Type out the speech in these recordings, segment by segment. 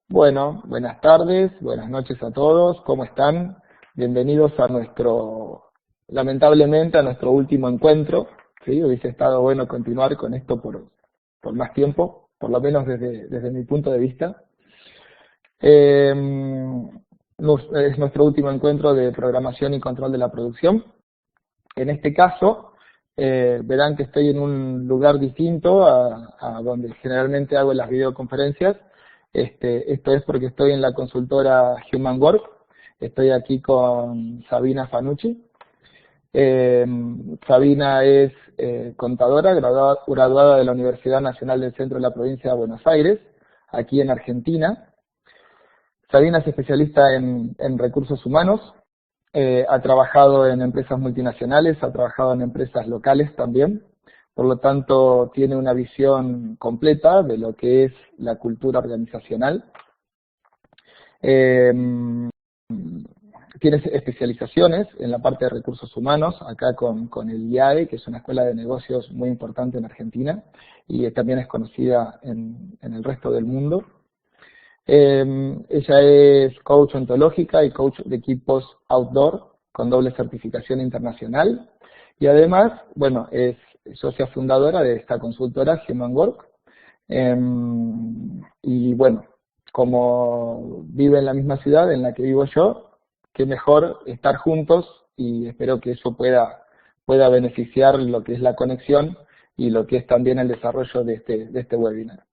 Bueno, buenas tardes, buenas noches a todos, ¿cómo están? Bienvenidos a lamentablemente, a nuestro último encuentro, ¿sí? Hubiese estado bueno continuar con esto por más tiempo, por lo menos desde mi punto de vista. Es nuestro último encuentro de programación y control de la producción. En este caso, verán que estoy en un lugar distinto a donde generalmente hago las videoconferencias. Esto es porque estoy en la consultora Human Work. Estoy aquí con Sabina Fanucci. Eh, Sabina es contadora, graduada de la Universidad Nacional del Centro de la Provincia de Buenos Aires, aquí en Argentina. Sabina es especialista en recursos humanos, ha trabajado en empresas multinacionales, ha trabajado en empresas locales también, por lo tanto tiene una visión completa de lo que es la cultura organizacional. Eh, Tiene especializaciones en la parte de recursos humanos, acá con el IAE, que es una escuela de negocios muy importante en Argentina, y también es conocida en el resto del mundo. Ella es coach ontológica y coach de equipos outdoor con doble certificación internacional y además, bueno, es socia fundadora de esta consultora Human Work. Y bueno, como vive en la misma ciudad en la que vivo yo, qué mejor estar juntos y espero que eso pueda beneficiar lo que es la conexión y lo que es también el desarrollo de este webinar.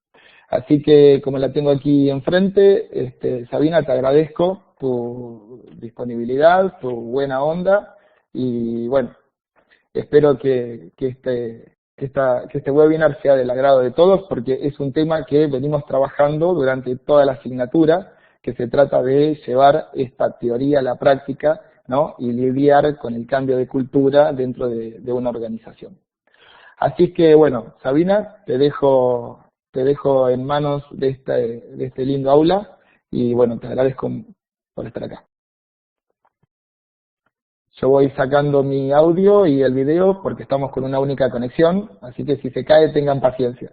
Así que, como la tengo aquí enfrente, Sabina, te agradezco tu disponibilidad, tu buena onda y bueno, espero que este webinar sea del agrado de todos porque es un tema que venimos trabajando durante toda la asignatura, que se trata de llevar esta teoría a la práctica, ¿no? Y lidiar con el cambio de cultura dentro de una organización. Así que bueno, Sabina, te dejo en manos de este lindo aula y bueno, te agradezco por estar acá. Yo voy sacando mi audio y el video porque estamos con una única conexión, así que si se cae tengan paciencia.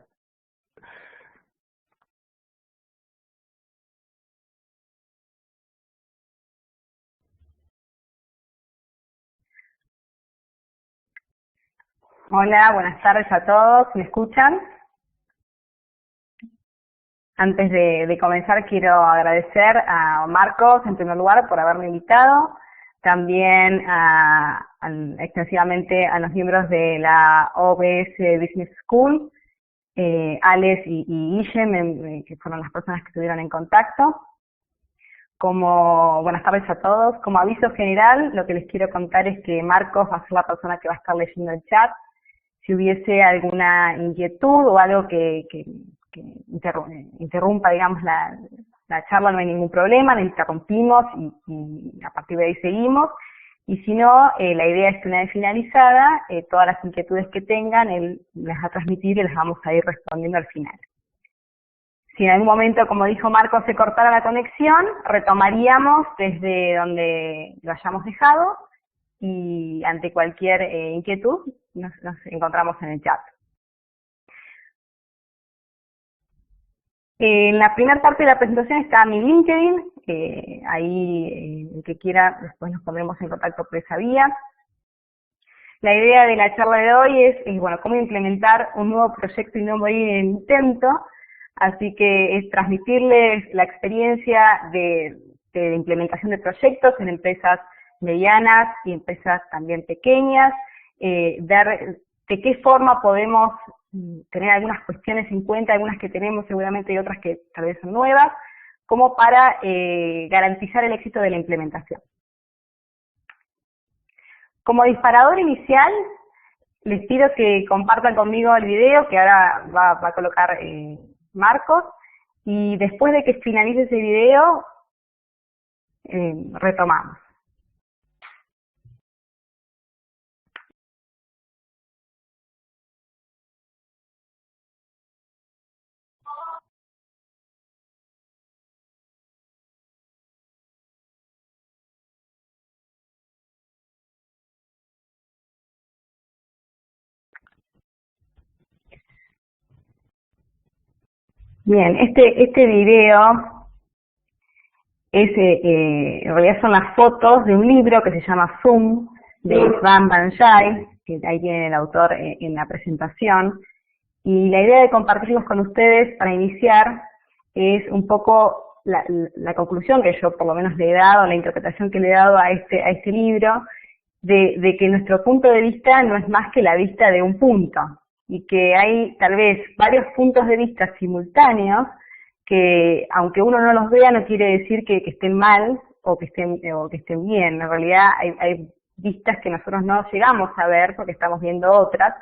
Hola, buenas tardes a todos. ¿Me escuchan? Antes de comenzar quiero agradecer a Marcos en primer lugar por haberme invitado, también extensivamente a los miembros de la OBS Business School, Alex y Guille, que fueron las personas que estuvieron en contacto. Buenas tardes a todos. Como aviso general, lo que les quiero contar es que Marcos va a ser la persona que va a estar leyendo el chat. Si hubiese alguna inquietud o algo que interrumpa, digamos, la charla, no hay ningún problema, la interrumpimos y a partir de ahí seguimos. Y si no, la idea es que una vez finalizada, todas las inquietudes que tengan, él las va a transmitir y las vamos a ir respondiendo al final. Si en algún momento, como dijo Marco, se cortara la conexión, retomaríamos desde donde lo hayamos dejado y ante cualquier inquietud nos encontramos en el chat. En la primera parte de la presentación está mi LinkedIn, ahí el que quiera después nos pondremos en contacto por esa vía. La idea de la charla de hoy es bueno, cómo implementar un nuevo proyecto y no morir en el intento, así que es transmitirles la experiencia de implementación de proyectos en empresas medianas y empresas también pequeñas, ver de qué forma podemos tener algunas cuestiones en cuenta, algunas que tenemos seguramente y otras que tal vez son nuevas, como para garantizar el éxito de la implementación. Como disparador inicial, les pido que compartan conmigo el video que ahora va a colocar Marcos, y después de que finalice ese video, retomamos. Bien, este video en realidad son las fotos de un libro que se llama Zoom, de Svan Banjai, que ahí tiene el autor en la presentación. Y la idea de compartirlos con ustedes para iniciar es un poco la conclusión que yo por lo menos le he dado, la interpretación que le he dado a este libro, de que nuestro punto de vista no es más que la vista de un punto, y que hay tal vez varios puntos de vista simultáneos que, aunque uno no los vea, no quiere decir que estén mal o que estén bien. En realidad hay vistas que nosotros no llegamos a ver porque estamos viendo otras,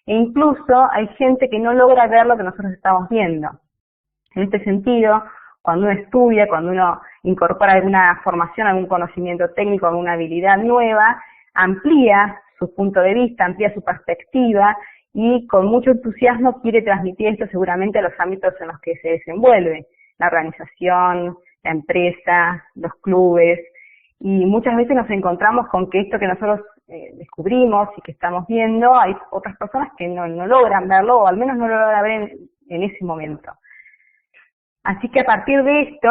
e incluso hay gente que no logra ver lo que nosotros estamos viendo. En este sentido, cuando uno estudia, cuando uno incorpora alguna formación, algún conocimiento técnico, alguna habilidad nueva, amplía su punto de vista, amplía su perspectiva, y con mucho entusiasmo quiere transmitir esto seguramente a los ámbitos en los que se desenvuelve, la organización, la empresa, los clubes, y muchas veces nos encontramos con que esto que nosotros descubrimos y que estamos viendo, hay otras personas que no logran verlo, o al menos no lo logran ver en ese momento. Así que a partir de esto,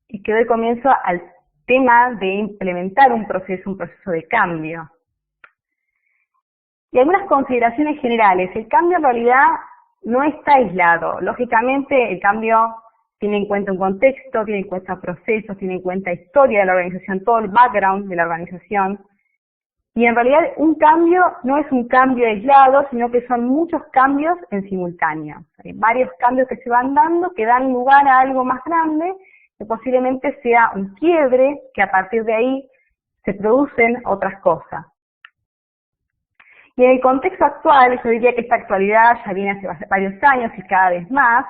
es que doy comienzo al tema de implementar un proceso de cambio. Y algunas consideraciones generales. El cambio en realidad no está aislado. Lógicamente el cambio tiene en cuenta un contexto, tiene en cuenta procesos, tiene en cuenta historia de la organización, todo el background de la organización. Y en realidad un cambio no es un cambio aislado, sino que son muchos cambios en simultáneo. Hay varios cambios que se van dando, que dan lugar a algo más grande, que posiblemente sea un quiebre, que a partir de ahí se producen otras cosas. Y en el contexto actual, yo diría que esta actualidad ya viene hace varios años y cada vez más,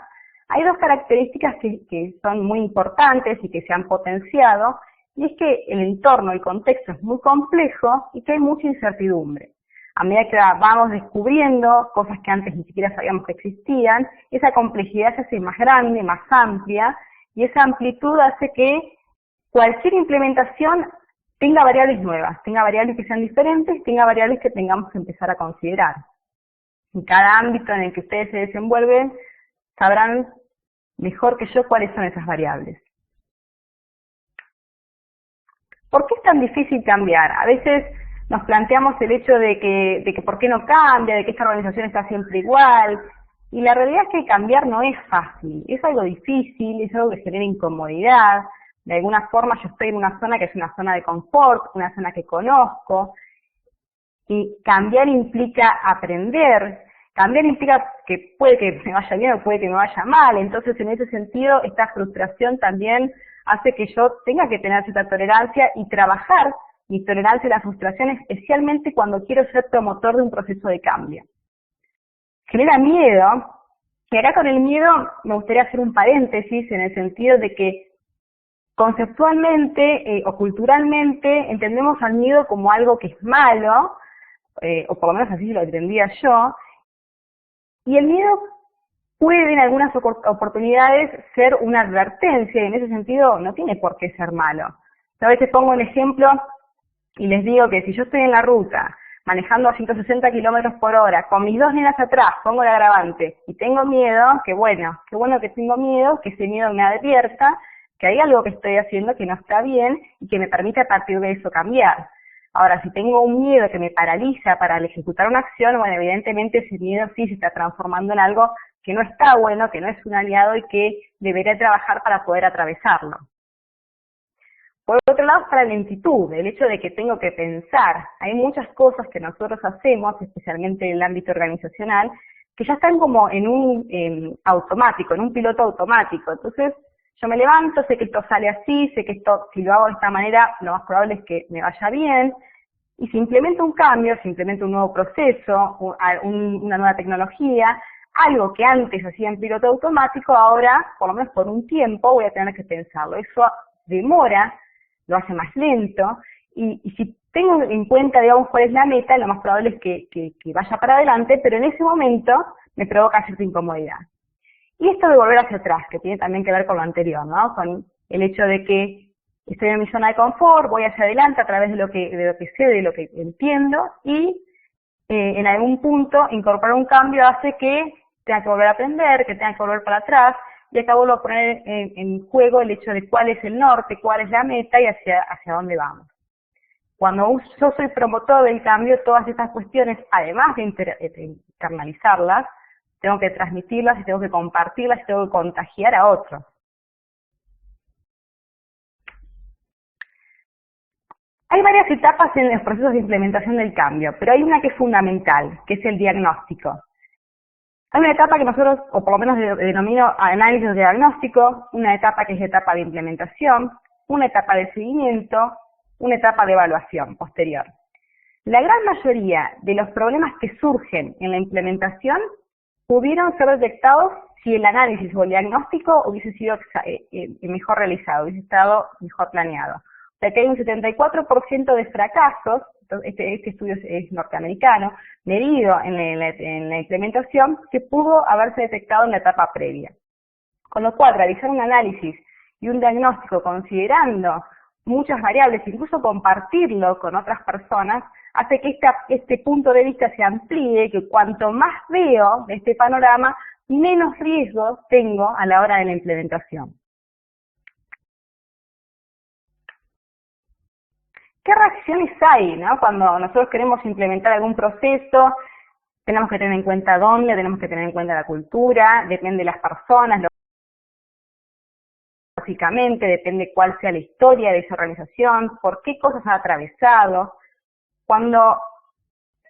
hay dos características que son muy importantes y que se han potenciado, y es que el entorno, el contexto es muy complejo y que hay mucha incertidumbre. A medida que vamos descubriendo cosas que antes ni siquiera sabíamos que existían, esa complejidad se hace más grande, más amplia, y esa amplitud hace que cualquier implementación tenga variables nuevas, tenga variables que sean diferentes, tenga variables que tengamos que empezar a considerar. En cada ámbito en el que ustedes se desenvuelven, sabrán mejor que yo cuáles son esas variables. ¿Por qué es tan difícil cambiar? A veces nos planteamos el hecho de que por qué no cambia, de que esta organización está siempre igual, y la realidad es que cambiar no es fácil, es algo difícil, es algo que genera incomodidad. De alguna forma yo estoy en una zona que es una zona de confort, una zona que conozco, y cambiar implica aprender, cambiar implica que puede que me vaya bien o puede que me vaya mal, entonces en ese sentido esta frustración también hace que yo tenga que tener cierta tolerancia y trabajar mi tolerancia y la frustración, especialmente cuando quiero ser promotor de un proceso de cambio. Genera miedo, y acá con el miedo me gustaría hacer un paréntesis en el sentido de que conceptualmente o culturalmente entendemos al miedo como algo que es malo, o por lo menos así lo entendía yo, y el miedo puede en algunas oportunidades ser una advertencia, y en ese sentido no tiene por qué ser malo. Yo a veces pongo un ejemplo y les digo que si yo estoy en la ruta, manejando a 160 kilómetros por hora, con mis dos nenas atrás, pongo el agravante, y tengo miedo, qué bueno que tengo miedo, que ese miedo me advierta, que hay algo que estoy haciendo que no está bien, y que me permite a partir de eso cambiar. Ahora, si tengo un miedo que me paraliza para ejecutar una acción, bueno, evidentemente ese miedo sí se está transformando en algo que no está bueno, que no es un aliado y que debería trabajar para poder atravesarlo. Por otro lado está la lentitud, el hecho de que tengo que pensar. Hay muchas cosas que nosotros hacemos, especialmente en el ámbito organizacional, que ya están como en un automático, en un piloto automático. Entonces, yo me levanto, sé que esto sale así, sé que esto, si lo hago de esta manera, lo más probable es que me vaya bien. Y si implemento un cambio, si implemento un nuevo proceso, una nueva tecnología, algo que antes hacía en piloto automático, ahora, por lo menos por un tiempo, voy a tener que pensarlo. Eso demora, lo hace más lento, y si tengo en cuenta, digamos, cuál es la meta, lo más probable es que vaya para adelante, pero en ese momento me provoca cierta incomodidad. Y esto de volver hacia atrás, que tiene también que ver con lo anterior, ¿no? Con el hecho de que estoy en mi zona de confort, voy hacia adelante a través de lo que sé, de lo que entiendo, y en algún punto incorporar un cambio hace que tenga que volver a aprender, que tenga que volver para atrás, y acá vuelvo a poner en juego el hecho de cuál es el norte, cuál es la meta y hacia dónde vamos. Cuando yo soy promotor del cambio, todas estas cuestiones, además de internalizarlas, tengo que transmitirlas y tengo que compartirlas y tengo que contagiar a otros. Hay varias etapas en los procesos de implementación del cambio, pero hay una que es fundamental, que es el diagnóstico. Hay una etapa que nosotros, o por lo menos denomino análisis de diagnóstico, una etapa que es la etapa de implementación, una etapa de seguimiento, una etapa de evaluación posterior. La gran mayoría de los problemas que surgen en la implementación pudieron ser detectados si el análisis o el diagnóstico hubiese sido mejor realizado, hubiese estado mejor planeado. O sea que hay un 74% de fracasos, este estudio es norteamericano, medido en la implementación, que pudo haberse detectado en la etapa previa. Con lo cual, realizar un análisis y un diagnóstico considerando muchas variables, incluso compartirlo con otras personas, hace que este punto de vista se amplíe, que cuanto más veo de este panorama, menos riesgo tengo a la hora de la implementación. ¿Qué reacciones hay, ¿no? Cuando nosotros queremos implementar algún proceso? Tenemos que tener en cuenta dónde, tenemos que tener en cuenta la cultura, depende de las personas, lógicamente, depende cuál sea la historia de esa organización, por qué cosas ha atravesado. Cuando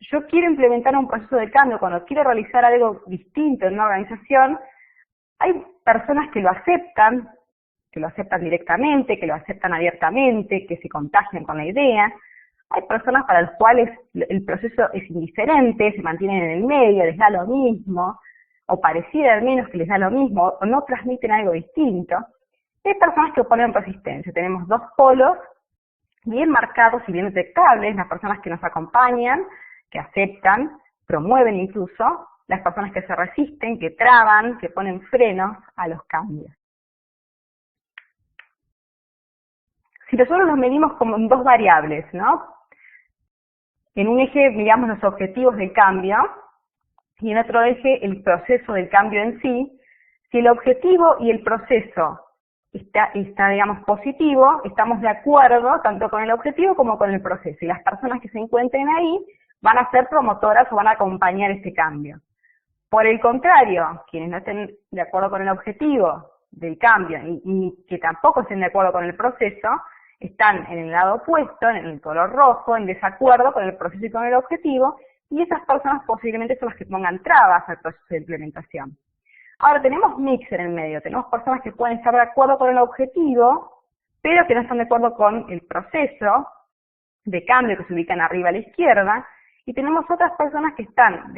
yo quiero implementar un proceso de cambio, cuando quiero realizar algo distinto en una organización, hay personas que lo aceptan directamente, que lo aceptan abiertamente, que se contagian con la idea. Hay personas para las cuales el proceso es indiferente, se mantienen en el medio, les da lo mismo, o pareciera al menos que les da lo mismo, o no transmiten algo distinto. Hay personas que oponen resistencia. Tenemos dos polos bien marcados y bien detectables: las personas que nos acompañan, que aceptan, promueven incluso, las personas que se resisten, que traban, que ponen frenos a los cambios. Si nosotros los medimos como en dos variables, ¿no? En un eje miramos los objetivos del cambio y en otro eje el proceso del cambio en sí. Si el objetivo y el proceso está digamos, positivo, estamos de acuerdo tanto con el objetivo como con el proceso. Y las personas que se encuentren ahí van a ser promotoras o van a acompañar este cambio. Por el contrario, quienes no estén de acuerdo con el objetivo del cambio y que tampoco estén de acuerdo con el proceso, están en el lado opuesto, en el color rojo, en desacuerdo con el proceso y con el objetivo, y esas personas posiblemente son las que pongan trabas al proceso de implementación. Ahora tenemos mix en el medio, tenemos personas que pueden estar de acuerdo con el objetivo, pero que no están de acuerdo con el proceso de cambio que se ubican arriba a la izquierda, y tenemos otras personas que están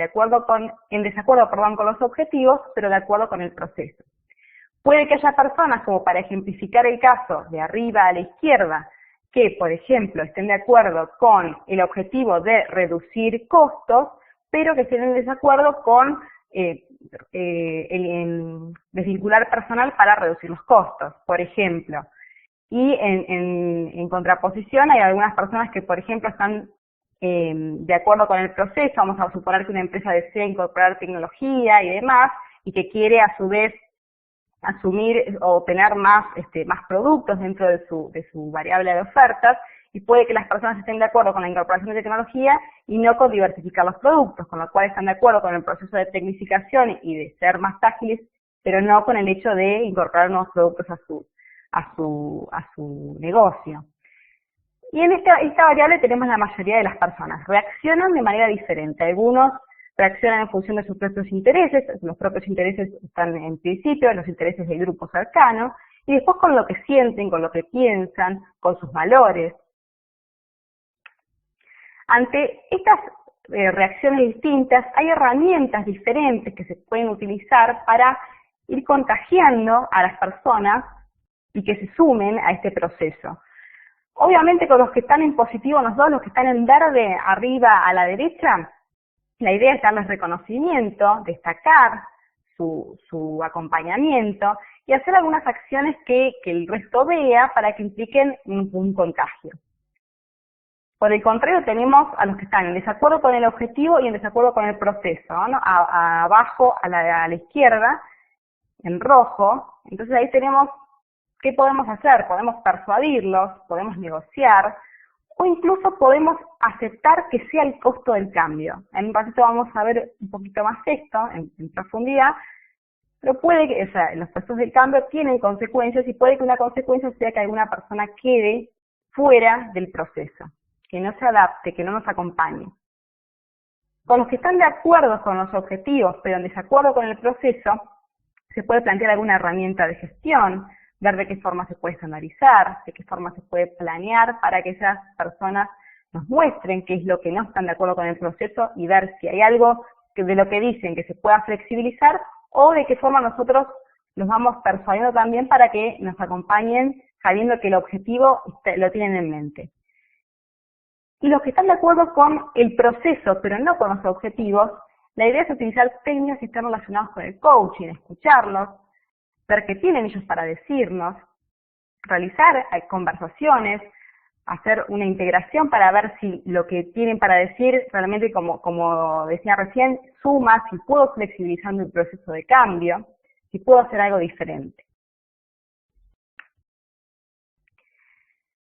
en desacuerdo con los objetivos, pero de acuerdo con el proceso. Puede que haya personas, como para ejemplificar el caso de arriba a la izquierda, que, por ejemplo, estén de acuerdo con el objetivo de reducir costos, pero que estén en desacuerdo con desvincular personal para reducir los costos, por ejemplo. Y en contraposición hay algunas personas que, por ejemplo, están de acuerdo con el proceso. Vamos a suponer que una empresa desea incorporar tecnología y demás, y que quiere a su vez asumir o tener más productos dentro de su variable de ofertas, y puede que las personas estén de acuerdo con la incorporación de tecnología y no con diversificar los productos, con lo cual están de acuerdo con el proceso de tecnificación y de ser más ágiles, pero no con el hecho de incorporar nuevos productos a su negocio. Y en esta variable tenemos la mayoría de las personas. Reaccionan de manera diferente. Algunos reaccionan en función de sus propios intereses, los propios intereses están en principio, los intereses del grupo cercano, y después con lo que sienten, con lo que piensan, con sus valores. Ante estas reacciones distintas, hay herramientas diferentes que se pueden utilizar para ir contagiando a las personas y que se sumen a este proceso. Obviamente con los que están en positivo, los que están en verde arriba a la derecha, la idea es darles reconocimiento, destacar su acompañamiento y hacer algunas acciones que el resto vea para que impliquen un contagio. Por el contrario, tenemos a los que están en desacuerdo con el objetivo y en desacuerdo con el proceso, ¿no? Abajo a la izquierda, en rojo, entonces ahí tenemos qué podemos hacer, podemos persuadirlos, podemos negociar, o incluso podemos aceptar que sea el costo del cambio. En un ratito vamos a ver un poquito más esto en profundidad, pero puede que, o sea, los procesos del cambio tienen consecuencias y puede que una consecuencia sea que alguna persona quede fuera del proceso, que no se adapte, que no nos acompañe. Con los que están de acuerdo con los objetivos, pero en desacuerdo con el proceso, se puede plantear alguna herramienta de gestión, ver de qué forma se puede estandarizar, de qué forma se puede planear para que esas personas nos muestren qué es lo que no están de acuerdo con el proceso y ver si hay algo de lo que dicen que se pueda flexibilizar o de qué forma nosotros los vamos persuadiendo también para que nos acompañen sabiendo que el objetivo lo tienen en mente. Y los que están de acuerdo con el proceso, pero no con los objetivos, la idea es utilizar técnicas que están relacionadas con el coaching, escucharlos, ver qué tienen ellos para decirnos, realizar conversaciones, hacer una integración para ver si lo que tienen para decir realmente, como decía recién, suma, si puedo flexibilizar mi proceso de cambio, si puedo hacer algo diferente.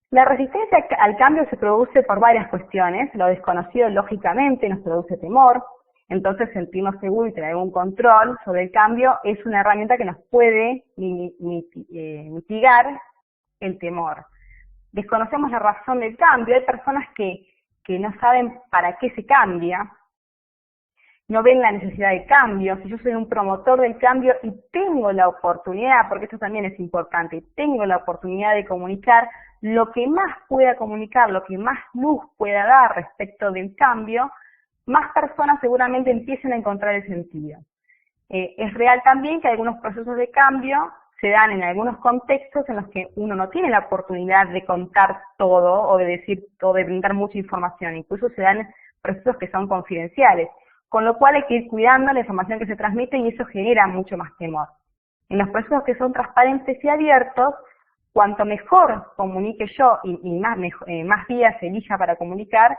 La resistencia al cambio se produce por varias cuestiones. Lo desconocido, lógicamente, nos produce temor. Entonces, sentirnos seguros y tener un control sobre el cambio es una herramienta que nos puede mitigar el temor. Desconocemos la razón del cambio. Hay personas que no saben para qué se cambia, no ven la necesidad de cambio. Si yo soy un promotor del cambio y tengo la oportunidad, porque esto también es importante, tengo la oportunidad de comunicar lo que más pueda comunicar, lo que más luz pueda dar respecto del cambio, más personas seguramente empiecen a encontrar el sentido. Es real también que algunos procesos de cambio se dan en algunos contextos en los que uno no tiene la oportunidad de contar todo o de decir todo, de brindar mucha información. Incluso se dan procesos que son confidenciales, con lo cual hay que ir cuidando la información que se transmite y eso genera mucho más temor. En los procesos que son transparentes y abiertos, cuanto mejor comunique yo y más vías elija para comunicar,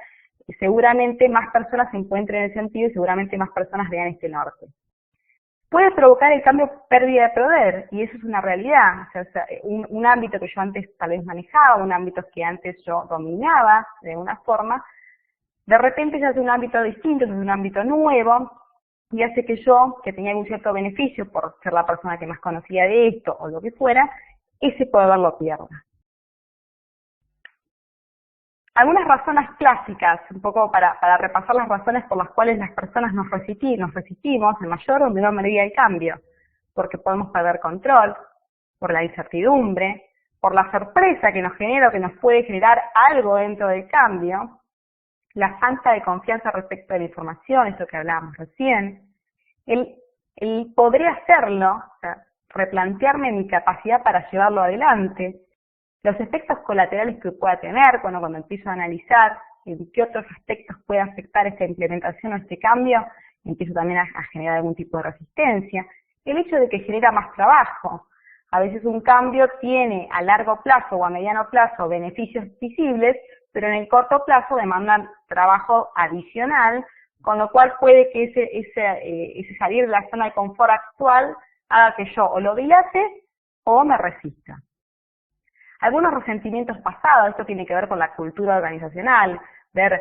seguramente más personas se encuentren en el sentido y seguramente más personas vean este norte. Puede provocar el cambio pérdida de poder, y eso es una realidad. O sea, un ámbito que yo antes tal vez manejaba, un ámbito que antes yo dominaba de una forma, de repente se hace un ámbito distinto, es un ámbito nuevo, y hace que yo, que tenía algún cierto beneficio por ser la persona que más conocía de esto o lo que fuera, ese poder lo pierda. Algunas razones clásicas, un poco para repasar las razones por las cuales las personas nos resistimos en mayor o menor medida al cambio, porque podemos perder control, por la incertidumbre, por la sorpresa que nos genera o que nos puede generar algo dentro del cambio, la falta de confianza respecto de la información, eso que hablábamos recién, el podré hacerlo, o sea, replantearme mi capacidad para llevarlo adelante, los efectos colaterales que pueda tener cuando empiezo a analizar en qué otros aspectos puede afectar esta implementación o este cambio, empiezo también a generar algún tipo de resistencia, el hecho de que genera más trabajo. A veces un cambio tiene a largo plazo o a mediano plazo beneficios visibles, pero en el corto plazo demandan trabajo adicional, con lo cual puede que ese salir de la zona de confort actual haga que yo o lo dilate o me resista. Algunos resentimientos pasados, esto tiene que ver con la cultura organizacional, ver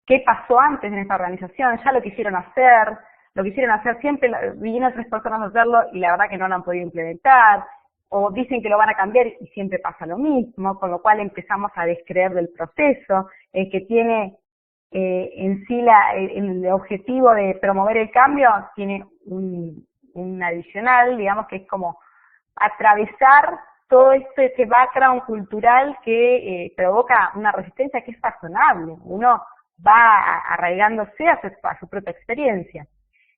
qué pasó antes en esta organización, ya lo quisieron hacer siempre, vinieron 3 personas a hacerlo y la verdad que no lo han podido implementar, o dicen que lo van a cambiar y siempre pasa lo mismo, con lo cual empezamos a descreer del proceso, el que tiene en sí el objetivo de promover el cambio tiene un adicional, digamos que es como atravesar todo este background cultural que provoca una resistencia que es razonable. Uno va arraigándose a su propia experiencia.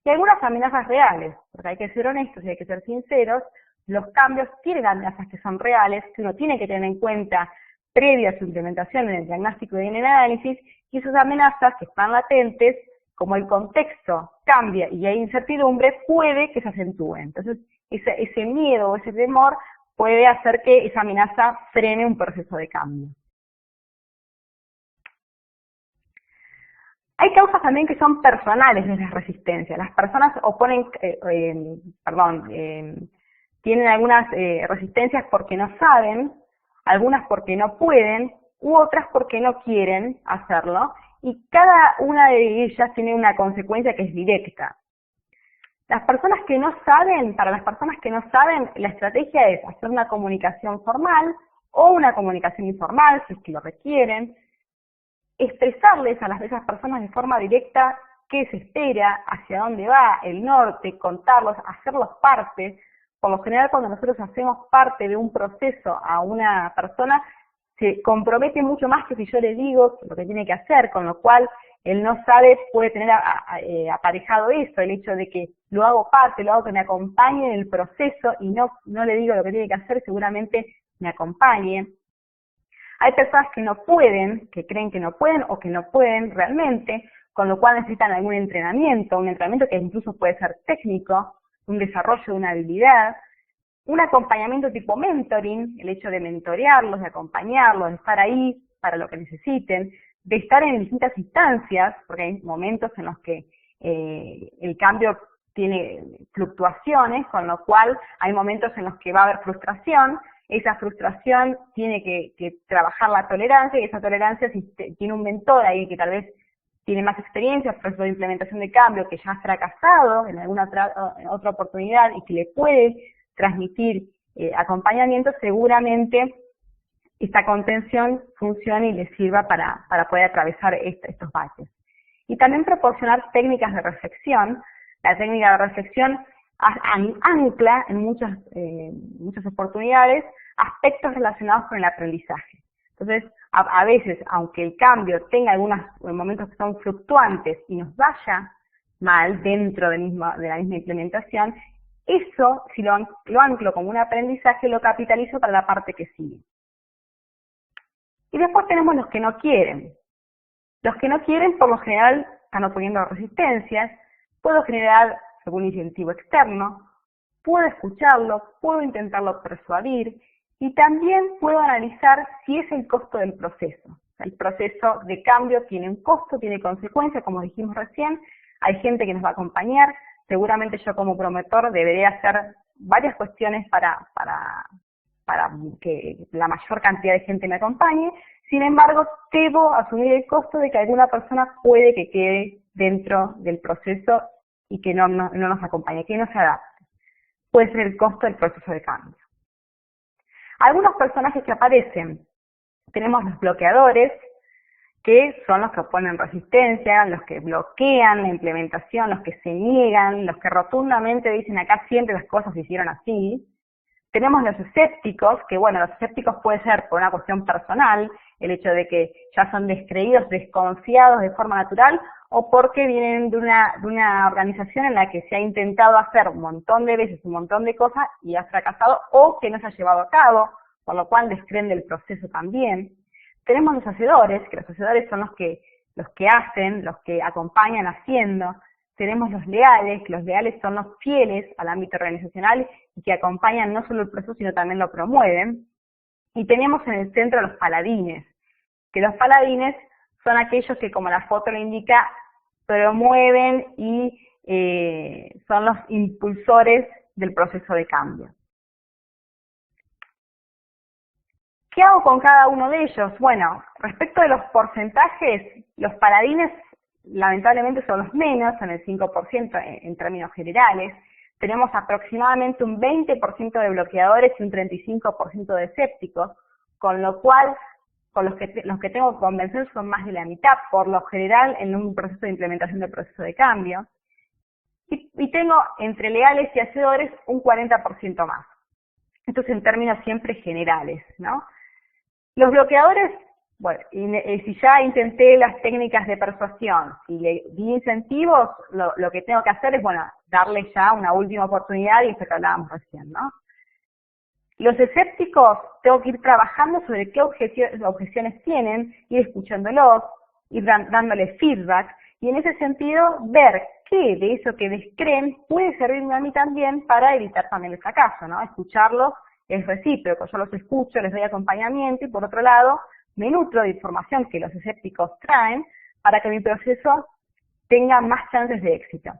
Y algunas amenazas reales, porque hay que ser honestos y hay que ser sinceros, los cambios tienen amenazas que son reales, que uno tiene que tener en cuenta previa a su implementación en el diagnóstico y en el análisis, y esas amenazas que están latentes, como el contexto cambia y hay incertidumbre, puede que se acentúen. Entonces, ese miedo o ese temor puede hacer que esa amenaza frene un proceso de cambio. Hay causas también que son personales de las resistencias. Las personas tienen algunas resistencias porque no saben, algunas porque no pueden, u otras porque no quieren hacerlo, y cada una de ellas tiene una consecuencia que es directa. Las personas que no saben, para las personas que no saben, la estrategia es hacer una comunicación formal o una comunicación informal, si es que lo requieren, expresarles a esas personas de forma directa qué se espera, hacia dónde va, el norte, contarlos, hacerlos parte. Por lo general, cuando nosotros hacemos parte de un proceso a una persona, se compromete mucho más que si yo le digo lo que tiene que hacer, con lo cual él no sabe, puede tener aparejado eso, el hecho de que lo hago parte, lo hago que me acompañe en el proceso y no le digo lo que tiene que hacer, seguramente me acompañe. Hay personas que no pueden, que creen que no pueden o que no pueden realmente, con lo cual necesitan algún entrenamiento, un entrenamiento que incluso puede ser técnico, un desarrollo de una habilidad, un acompañamiento tipo mentoring, el hecho de mentorearlos, de acompañarlos, de estar ahí para lo que necesiten, de estar en distintas instancias, porque hay momentos en los que el cambio tiene fluctuaciones, con lo cual hay momentos en los que va a haber frustración. Esa frustración tiene que trabajar la tolerancia, y esa tolerancia, si tiene un mentor ahí que tal vez tiene más experiencia, proceso de implementación de cambio, que ya ha fracasado en alguna otra oportunidad y que le puede transmitir acompañamiento, seguramente esta contención funcione y le sirva para poder atravesar estos baches. Y también proporcionar técnicas de reflexión. La técnica de reflexión ancla en muchas oportunidades aspectos relacionados con el aprendizaje. Entonces, a veces, aunque el cambio tenga algunos momentos que son fluctuantes y nos vaya mal dentro de la misma implementación, eso, si lo anclo como un aprendizaje, lo capitalizo para la parte que sigue. Y después tenemos los que no quieren. Los que no quieren, por lo general, están oponiendo resistencias. Puedo generar algún incentivo externo, puedo escucharlo, puedo intentarlo persuadir, y también puedo analizar si es el costo del proceso. El proceso de cambio tiene un costo, tiene consecuencias, como dijimos recién. Hay gente que nos va a acompañar. Seguramente yo como promotor deberé hacer varias cuestiones para que la mayor cantidad de gente me acompañe. Sin embargo, debo asumir el costo de que alguna persona puede que quede dentro del proceso y que no nos acompañe, que no se adapte. Puede ser el costo del proceso de cambio. Algunos personajes que aparecen. Tenemos los bloqueadores, que son los que oponen resistencia, los que bloquean la implementación, los que se niegan, los que rotundamente dicen acá siempre las cosas se hicieron así. Tenemos los escépticos, que bueno, los escépticos puede ser por una cuestión personal, el hecho de que ya son descreídos, desconfiados de forma natural, o porque vienen de una organización en la que se ha intentado hacer un montón de veces un montón de cosas y ha fracasado, o que no se ha llevado a cabo, por lo cual descreen del proceso también. Tenemos los hacedores, que los hacedores son los que hacen, los que acompañan haciendo. Tenemos los leales, que los leales son los fieles al ámbito organizacional y que acompañan no solo el proceso, sino también lo promueven. Y tenemos en el centro los paladines, que los paladines son aquellos que, como la foto lo indica, promueven y son los impulsores del proceso de cambio. ¿Qué hago con cada uno de ellos? Bueno, respecto de los porcentajes, los paladines lamentablemente son los menos, son el 5% en términos generales. Tenemos aproximadamente un 20% de bloqueadores y un 35% de escépticos, con lo cual con los que tengo que convencer son más de la mitad, por lo general, en un proceso de implementación del proceso de cambio. Y tengo entre leales y hacedores un 40% más. Esto es en términos siempre generales, ¿no? Los bloqueadores, bueno, si ya intenté las técnicas de persuasión y le di incentivos, lo que tengo que hacer es, bueno, darle ya una última oportunidad, y esto que hablábamos recién, ¿no? Los escépticos, tengo que ir trabajando sobre qué objeciones tienen, ir escuchándolos, ir dándoles feedback, y en ese sentido ver qué de eso que descreen puede servirme a mí también para evitar también el fracaso, ¿no? Escucharlos es recíproco, yo los escucho, les doy acompañamiento, y por otro lado, me nutro de información que los escépticos traen para que mi proceso tenga más chances de éxito.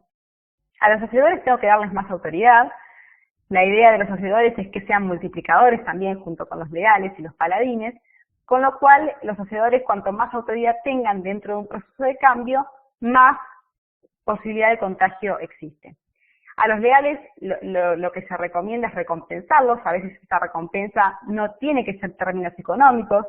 A los hacedores tengo que darles más autoridad. La idea de los hacedores es que sean multiplicadores también junto con los leales y los paladines, con lo cual los hacedores, cuanto más autoridad tengan dentro de un proceso de cambio, más posibilidad de contagio existe. A los leales lo que se recomienda es recompensarlos. A veces esta recompensa no tiene que ser en términos económicos.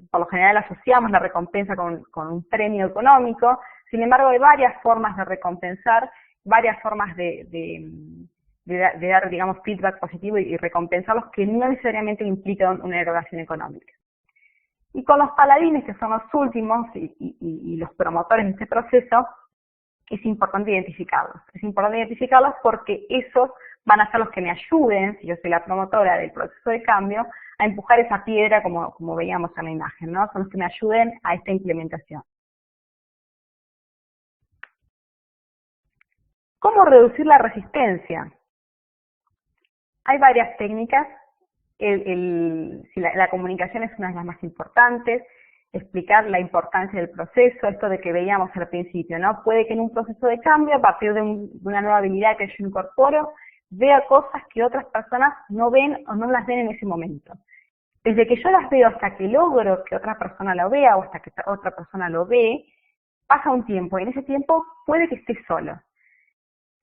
Por lo general asociamos la recompensa con un premio económico. Sin embargo, hay varias formas de recompensar, varias formas de dar, digamos, feedback positivo y recompensarlos que no necesariamente implican una erogación económica. Y con los paladines, que son los últimos y los promotores de este proceso, es importante identificarlos. Es importante identificarlos porque esos van a ser los que me ayuden, si yo soy la promotora del proceso de cambio, a empujar esa piedra como veíamos en la imagen, ¿no? Son los que me ayuden a esta implementación. ¿Cómo reducir la resistencia? Hay varias técnicas. La comunicación es una de las más importantes. Explicar la importancia del proceso, esto de que veíamos al principio, ¿no? Puede que en un proceso de cambio, a partir de una nueva habilidad que yo incorporo, vea cosas que otras personas no ven o no las ven en ese momento. Desde que yo las veo hasta que logro que otra persona lo vea o hasta que otra persona lo ve, pasa un tiempo y en ese tiempo puede que esté solo.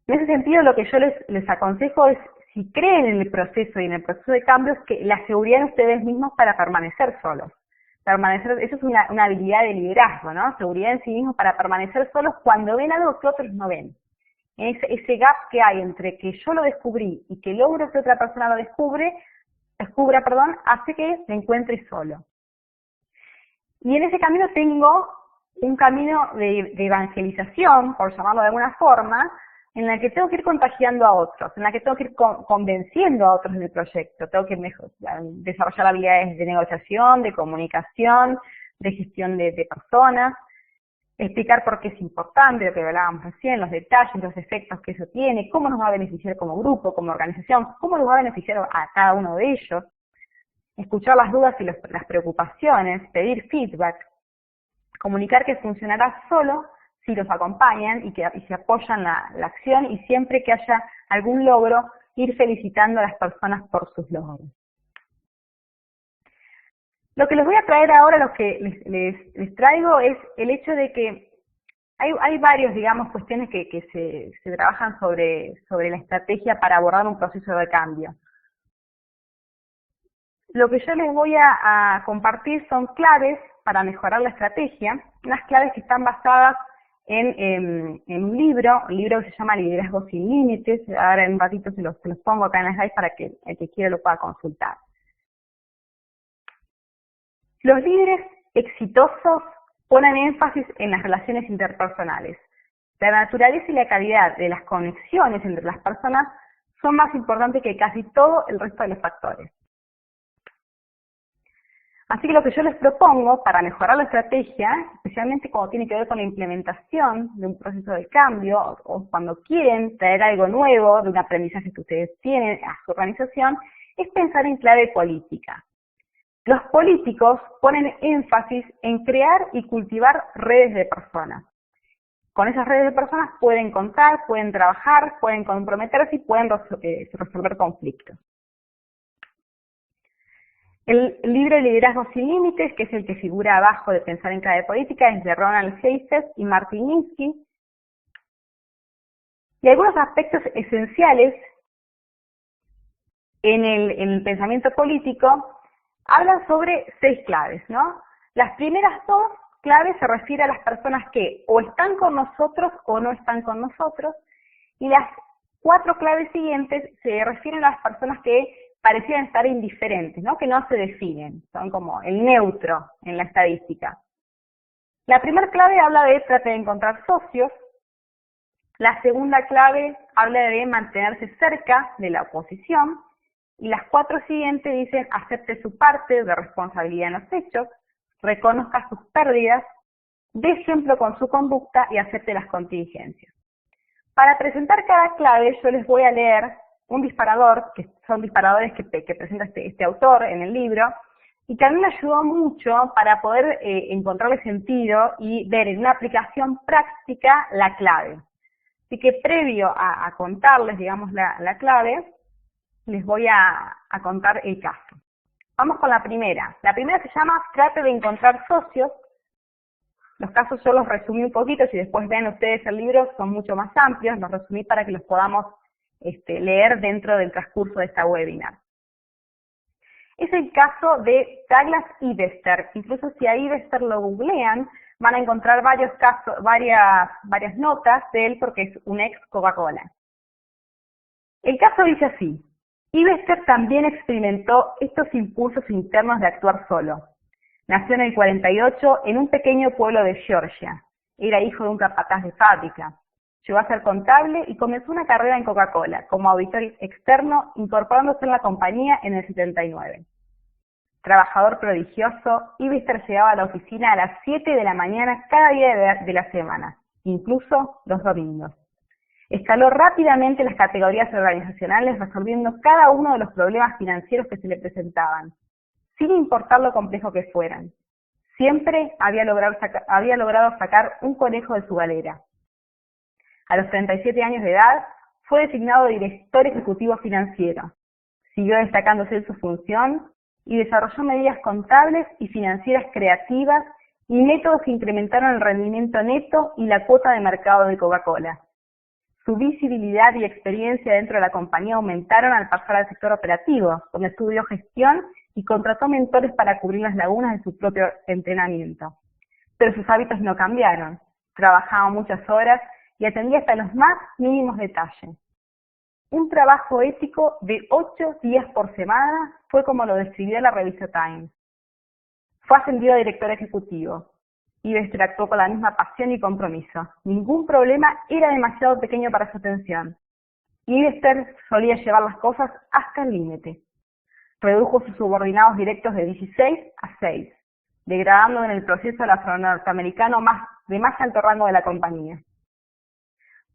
En ese sentido, lo que yo les aconsejo es, si creen en el proceso y en el proceso de cambio, es que la seguridad en ustedes mismos para permanecer solos. Eso es una habilidad de liderazgo, ¿no? Seguridad en sí mismos para permanecer solos cuando ven algo que otros no ven. Ese gap que hay entre que yo lo descubrí y que logro que otra persona lo descubra, hace que me encuentre solo. Y en ese camino tengo un camino de evangelización, por llamarlo de alguna forma, en la que tengo que ir contagiando a otros, en la que tengo que ir convenciendo a otros del proyecto, tengo que desarrollar habilidades de negociación, de comunicación, de gestión de personas, explicar por qué es importante, lo que hablábamos recién, los detalles, los efectos que eso tiene, cómo nos va a beneficiar como grupo, como organización, cómo nos va a beneficiar a cada uno de ellos, escuchar las dudas y las preocupaciones, pedir feedback, comunicar que funcionará solo si los acompañan y se apoyan la acción, y siempre que haya algún logro, ir felicitando a las personas por sus logros. Lo que les voy a traer ahora, lo que les traigo, es el hecho de que hay varios, digamos, cuestiones que se trabajan sobre la estrategia para abordar un proceso de cambio. Lo que yo les voy a compartir son claves para mejorar la estrategia, unas claves que están basadas en un libro que se llama Liderazgo sin Límites. Ahora en un ratito se los pongo acá en las slides para que el que quiera lo pueda consultar. Los líderes exitosos ponen énfasis en las relaciones interpersonales. La naturaleza y la calidad de las conexiones entre las personas son más importantes que casi todo el resto de los factores. Así que lo que yo les propongo para mejorar la estrategia, especialmente cuando tiene que ver con la implementación de un proceso de cambio o cuando quieren traer algo nuevo de un aprendizaje que ustedes tienen a su organización, es pensar en clave política. Los políticos ponen énfasis en crear y cultivar redes de personas. Con esas redes de personas pueden contar, pueden trabajar, pueden comprometerse y pueden resolver conflictos. El libro Liderazgo sin Límites, que es el que figura abajo de Pensar en Clave Política, es de Ronald Heifetz y Martin Minsky. Y algunos aspectos esenciales en el pensamiento político hablan sobre 6 claves, ¿no? Las primeras 2 claves se refieren a las personas que o están con nosotros o no están con nosotros, y las 4 claves siguientes se refieren a las personas que parecían estar indiferentes, ¿no? Que no se definen, son como el neutro en la estadística. La primera clave habla de tratar de encontrar socios. La segunda clave habla de mantenerse cerca de la oposición. Y las 4 siguientes dicen: acepte su parte de responsabilidad en los hechos, reconozca sus pérdidas, dé ejemplo con su conducta y acepte las contingencias. Para presentar cada clave yo les voy a leer un disparador, que son disparadores que presenta este autor en el libro, y que a mí me ayudó mucho para poder encontrarle sentido y ver en una aplicación práctica la clave. Así que previo a contarles, digamos, la clave, les voy a contar el caso. Vamos con la primera. La primera se llama Trate de encontrar socios. Los casos yo los resumí un poquito, si después ven ustedes el libro son mucho más amplios, los resumí para que los podamos leer dentro del transcurso de esta webinar. Es el caso de Douglas Ivester. Incluso si a Ivester lo googlean, van a encontrar varios casos, varias notas de él porque es un ex Coca-Cola. El caso dice así: Ivester también experimentó estos impulsos internos de actuar solo. Nació en el 48 en un pequeño pueblo de Georgia. Era hijo de un capataz de fábrica. Llegó a ser contable y comenzó una carrera en Coca-Cola como auditor externo, incorporándose en la compañía en el 79. Trabajador prodigioso, Ivester llegaba a la oficina a las 7 de la mañana cada día de la semana, incluso los domingos. Escaló rápidamente las categorías organizacionales, resolviendo cada uno de los problemas financieros que se le presentaban, sin importar lo complejo que fueran. Siempre había logrado sacar un conejo de su galera. A los 37 años de edad, fue designado director ejecutivo financiero. Siguió destacándose en su función y desarrolló medidas contables y financieras creativas y métodos que incrementaron el rendimiento neto y la cuota de mercado de Coca-Cola. Su visibilidad y experiencia dentro de la compañía aumentaron al pasar al sector operativo, donde estudió gestión y contrató mentores para cubrir las lagunas de su propio entrenamiento. Pero sus hábitos no cambiaron. Trabajaba muchas horas y atendía hasta los más mínimos detalles. Un trabajo ético de 8 días por semana fue como lo describió la revista Time. Fue ascendido a director ejecutivo. Ivester actuó con la misma pasión y compromiso. Ningún problema era demasiado pequeño para su atención. Ivester solía llevar las cosas hasta el límite. Redujo sus subordinados directos de 16 a 6, degradando en el proceso al afronorteamericano de más alto rango de la compañía.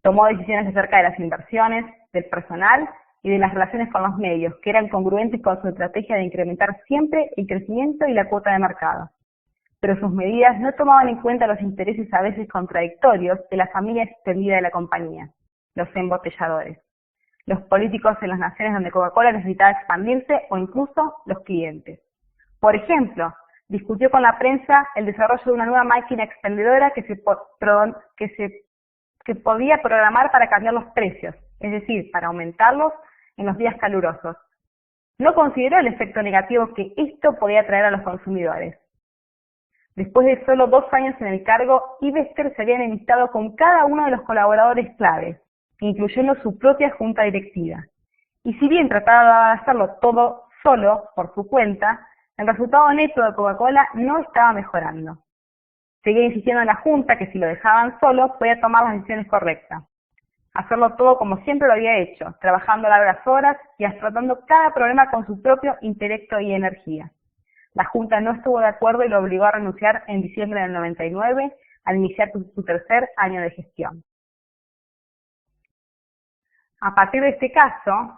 Tomó decisiones acerca de las inversiones, del personal y de las relaciones con los medios, que eran congruentes con su estrategia de incrementar siempre el crecimiento y la cuota de mercado. Pero sus medidas no tomaban en cuenta los intereses a veces contradictorios de la familia extendida de la compañía, los embotelladores, los políticos en las naciones donde Coca-Cola necesitaba expandirse o incluso los clientes. Por ejemplo, discutió con la prensa el desarrollo de una nueva máquina expendedora que podía programar para cambiar los precios, es decir, para aumentarlos en los días calurosos. No consideró el efecto negativo que esto podía traer a los consumidores. Después de solo 2 años en el cargo, Ivester se había enemistado con cada uno de los colaboradores claves, incluyendo su propia junta directiva. Y si bien trataba de hacerlo todo solo, por su cuenta, el resultado neto de Coca-Cola no estaba mejorando. Seguía insistiendo en la junta que si lo dejaban solo, podía tomar las decisiones correctas. Hacerlo todo como siempre lo había hecho, trabajando largas horas y tratando cada problema con su propio intelecto y energía. La junta no estuvo de acuerdo y lo obligó a renunciar en diciembre del 99 al iniciar su tercer año de gestión. A partir de este caso,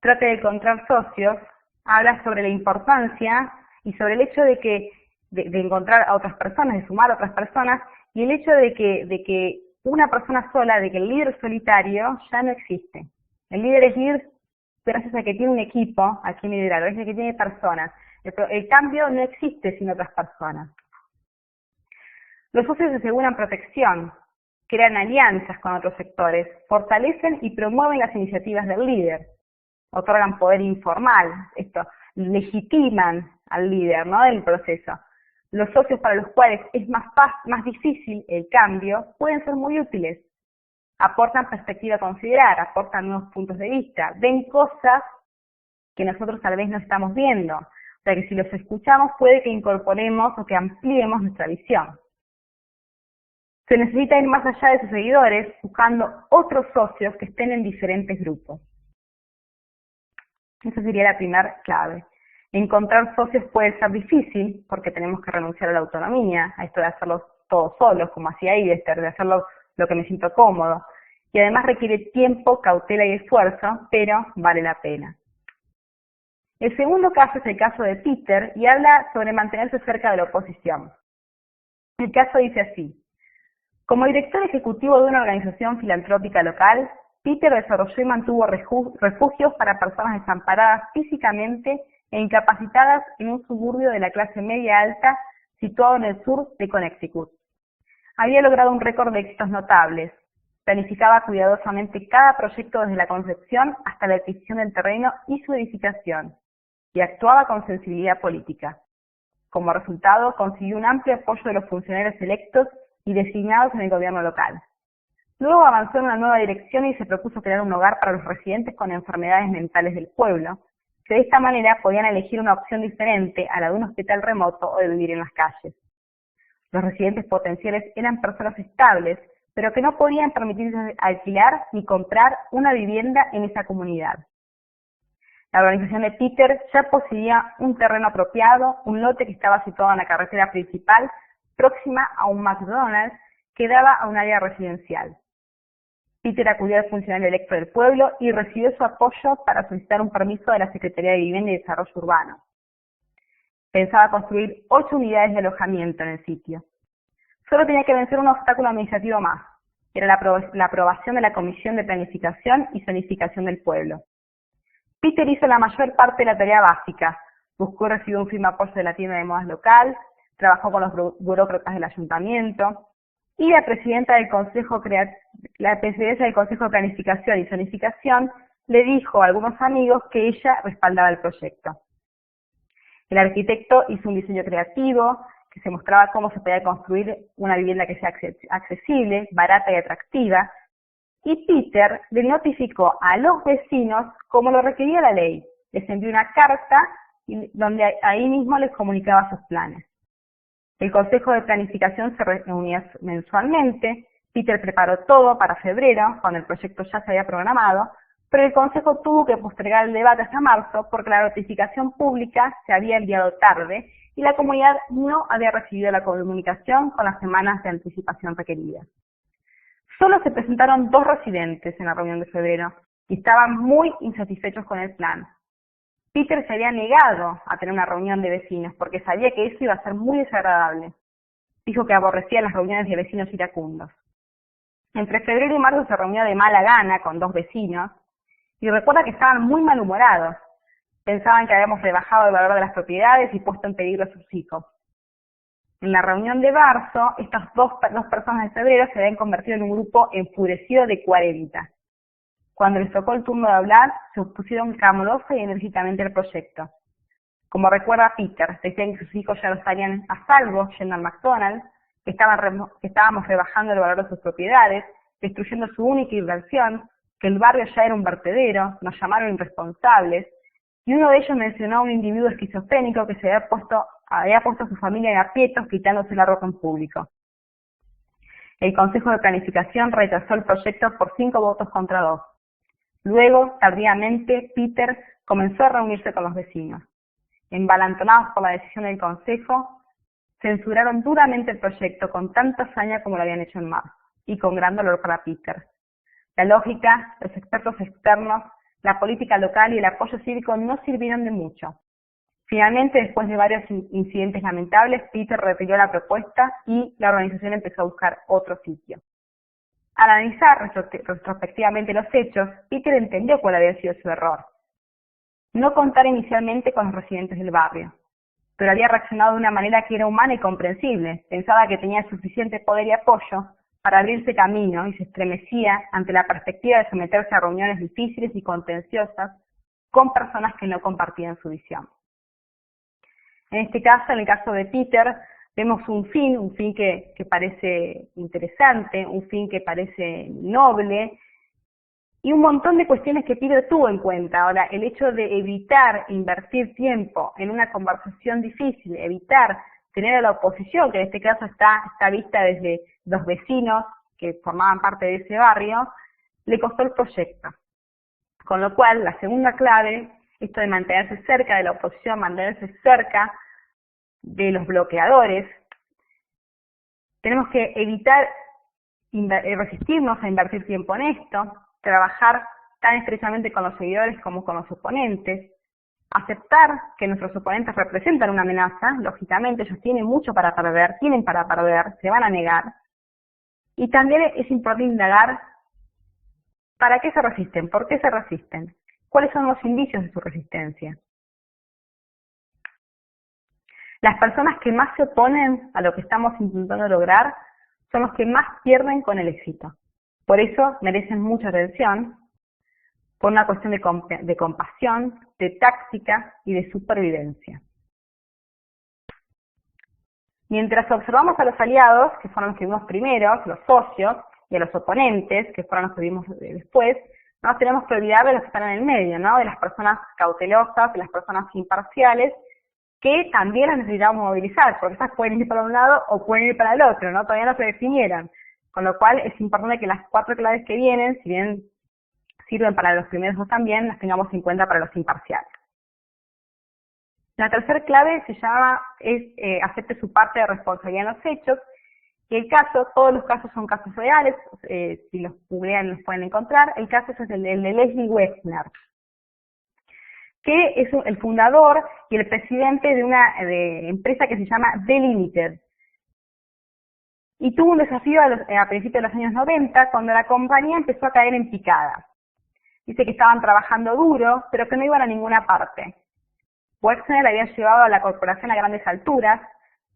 Trate de encontrar socios, habla sobre la importancia y sobre el hecho de encontrar a otras personas, de sumar a otras personas, y el hecho de que una persona sola, de que el líder solitario ya no existe. El líder es líder gracias a que tiene un equipo a quien liderar, gracias a que tiene personas. El cambio no existe sin otras personas. Los socios aseguran protección, crean alianzas con otros sectores, fortalecen y promueven las iniciativas del líder, otorgan poder informal, legitiman al líder, ¿no?, del proceso. Los socios para los cuales es más difícil el cambio pueden ser muy útiles. Aportan perspectiva a considerar, aportan nuevos puntos de vista, ven cosas que nosotros tal vez no estamos viendo. O sea que si los escuchamos puede que incorporemos o que ampliemos nuestra visión. Se necesita ir más allá de sus seguidores buscando otros socios que estén en diferentes grupos. Esa sería la primera clave. Encontrar socios puede ser difícil porque tenemos que renunciar a la autonomía, a esto de hacerlo todos solos, como hacía Ivester, de hacerlo lo que me siento cómodo. Y además requiere tiempo, cautela y esfuerzo, pero vale la pena. El segundo caso es el caso de Peter y habla sobre mantenerse cerca de la oposición. El caso dice así: como director ejecutivo de una organización filantrópica local, Peter desarrolló y mantuvo refugios para personas desamparadas físicamente e incapacitadas en un suburbio de la clase media alta situado en el sur de Connecticut. Había logrado un récord de éxitos notables. Planificaba cuidadosamente cada proyecto desde la concepción hasta la adquisición del terreno y su edificación, y actuaba con sensibilidad política. Como resultado, consiguió un amplio apoyo de los funcionarios electos y designados en el gobierno local. Luego avanzó en una nueva dirección y se propuso crear un hogar para los residentes con enfermedades mentales del pueblo, que de esta manera podían elegir una opción diferente a la de un hospital remoto o de vivir en las calles. Los residentes potenciales eran personas estables, pero que no podían permitirse alquilar ni comprar una vivienda en esa comunidad. La organización de Peter ya poseía un terreno apropiado, un lote que estaba situado en la carretera principal, próxima a un McDonald's que daba a un área residencial. Peter acudió al funcionario electo del pueblo y recibió su apoyo para solicitar un permiso de la Secretaría de Vivienda y Desarrollo Urbano. Pensaba construir 8 unidades de alojamiento en el sitio. Solo tenía que vencer un obstáculo administrativo más. Era la aprobación de la Comisión de Planificación y Zonificación del pueblo. Peter hizo la mayor parte de la tarea básica. Buscó y recibió un firme apoyo de la tienda de modas local, trabajó con los burócratas del ayuntamiento, y la presidencia del Consejo de Planificación y Zonificación le dijo a algunos amigos que ella respaldaba el proyecto. El arquitecto hizo un diseño creativo que se mostraba cómo se podía construir una vivienda que sea accesible, barata y atractiva, y Peter le notificó a los vecinos como lo requería la ley. Les envió una carta donde ahí mismo les comunicaba sus planes. El Consejo de Planificación se reunía mensualmente. Peter preparó todo para febrero, cuando el proyecto ya se había programado, pero el Consejo tuvo que postergar el debate hasta marzo porque la notificación pública se había enviado tarde y la comunidad no había recibido la comunicación con las semanas de anticipación requeridas. Solo se presentaron 2 residentes en la reunión de febrero y estaban muy insatisfechos con el plan. Peter se había negado a tener una reunión de vecinos porque sabía que eso iba a ser muy desagradable. Dijo que aborrecía las reuniones de vecinos iracundos. Entre febrero y marzo se reunió de mala gana con 2 vecinos y recuerda que estaban muy malhumorados. Pensaban que habíamos rebajado el valor de las propiedades y puesto en peligro a sus hijos. En la reunión de marzo, estas dos personas de febrero se habían convertido en un grupo enfurecido de 40. Cuando les tocó el turno de hablar, se opusieron clamorosa y enérgicamente al proyecto. Como recuerda Peter, decían que sus hijos ya no estarían a salvo yendo al McDonald's, que estábamos rebajando el valor de sus propiedades, destruyendo su única inversión, que el barrio ya era un vertedero, nos llamaron irresponsables, y uno de ellos mencionó a un individuo esquizofrénico que se había puesto a su familia en aprietos quitándose la ropa en público. El Consejo de Planificación rechazó el proyecto por 5 votos contra 2. Luego, tardíamente, Peter comenzó a reunirse con los vecinos. Envalentonados por la decisión del Consejo, censuraron duramente el proyecto con tanta hazaña como lo habían hecho en marzo, y con gran dolor para Peter. La lógica, los expertos externos, la política local y el apoyo cívico no sirvieron de mucho. Finalmente, después de varios incidentes lamentables, Peter retiró la propuesta y la organización empezó a buscar otro sitio. Al analizar retrospectivamente los hechos, Peter entendió cuál había sido su error. No contar inicialmente con los residentes del barrio, pero había reaccionado de una manera que era humana y comprensible. Pensaba que tenía suficiente poder y apoyo para abrirse camino y se estremecía ante la perspectiva de someterse a reuniones difíciles y contenciosas con personas que no compartían su visión. En este caso, en el caso de Peter, vemos un fin que parece interesante, un fin que parece noble, y un montón de cuestiones que Peter tuvo en cuenta. Ahora, el hecho de evitar invertir tiempo en una conversación difícil, evitar tener a la oposición, que en este caso está vista desde los vecinos que formaban parte de ese barrio, le costó el proyecto. Con lo cual, la segunda clave, esto de mantenerse cerca de la oposición, mantenerse cerca de los bloqueadores, tenemos que evitar resistirnos a invertir tiempo en esto, trabajar tan estrechamente con los seguidores como con los oponentes, aceptar que nuestros oponentes representan una amenaza, lógicamente ellos tienen mucho para perder, se van a negar, y también es importante indagar para qué se resisten, por qué se resisten, cuáles son los indicios de su resistencia. Las personas que más se oponen a lo que estamos intentando lograr son los que más pierden con el éxito. Por eso merecen mucha atención, por una cuestión de compasión, de táctica y de supervivencia. Mientras observamos a los aliados, que fueron los que vimos primero, los socios, y a los oponentes, que fueron los que vimos después, no tenemos que olvidar de los que están en el medio, ¿no? De las personas cautelosas, de las personas imparciales, que también las necesitamos movilizar, porque esas pueden ir para un lado o pueden ir para el otro, ¿no? Todavía no se definieron. Con lo cual es importante que las 4 claves que vienen, si bien sirven para los primeros dos también, las tengamos en cuenta para los imparciales. La tercera clave acepte su parte de responsabilidad en los hechos, y el caso, todos los casos son casos reales, si los googlean los pueden encontrar. El caso es el de Leslie Wexner, que es el fundador y el presidente de una empresa que se llama Delimited. Y tuvo un desafío a principios de los años 90, cuando la compañía empezó a caer en picada. Dice que estaban trabajando duro, pero que no iban a ninguna parte. Wexner había llevado a la corporación a grandes alturas,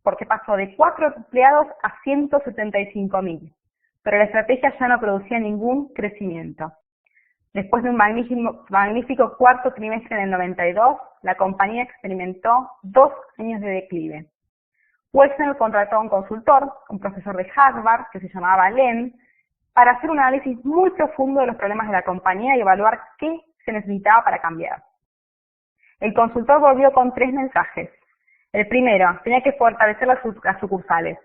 porque pasó de 4 empleados a 175.000, pero la estrategia ya no producía ningún crecimiento. Después de un magnífico cuarto trimestre del 92, la compañía experimentó 2 años de declive. Wexner contrató a un consultor, un profesor de Harvard, que se llamaba Len, para hacer un análisis muy profundo de los problemas de la compañía y evaluar qué se necesitaba para cambiar. El consultor volvió con 3 mensajes. El primero, tenía que fortalecer las sucursales.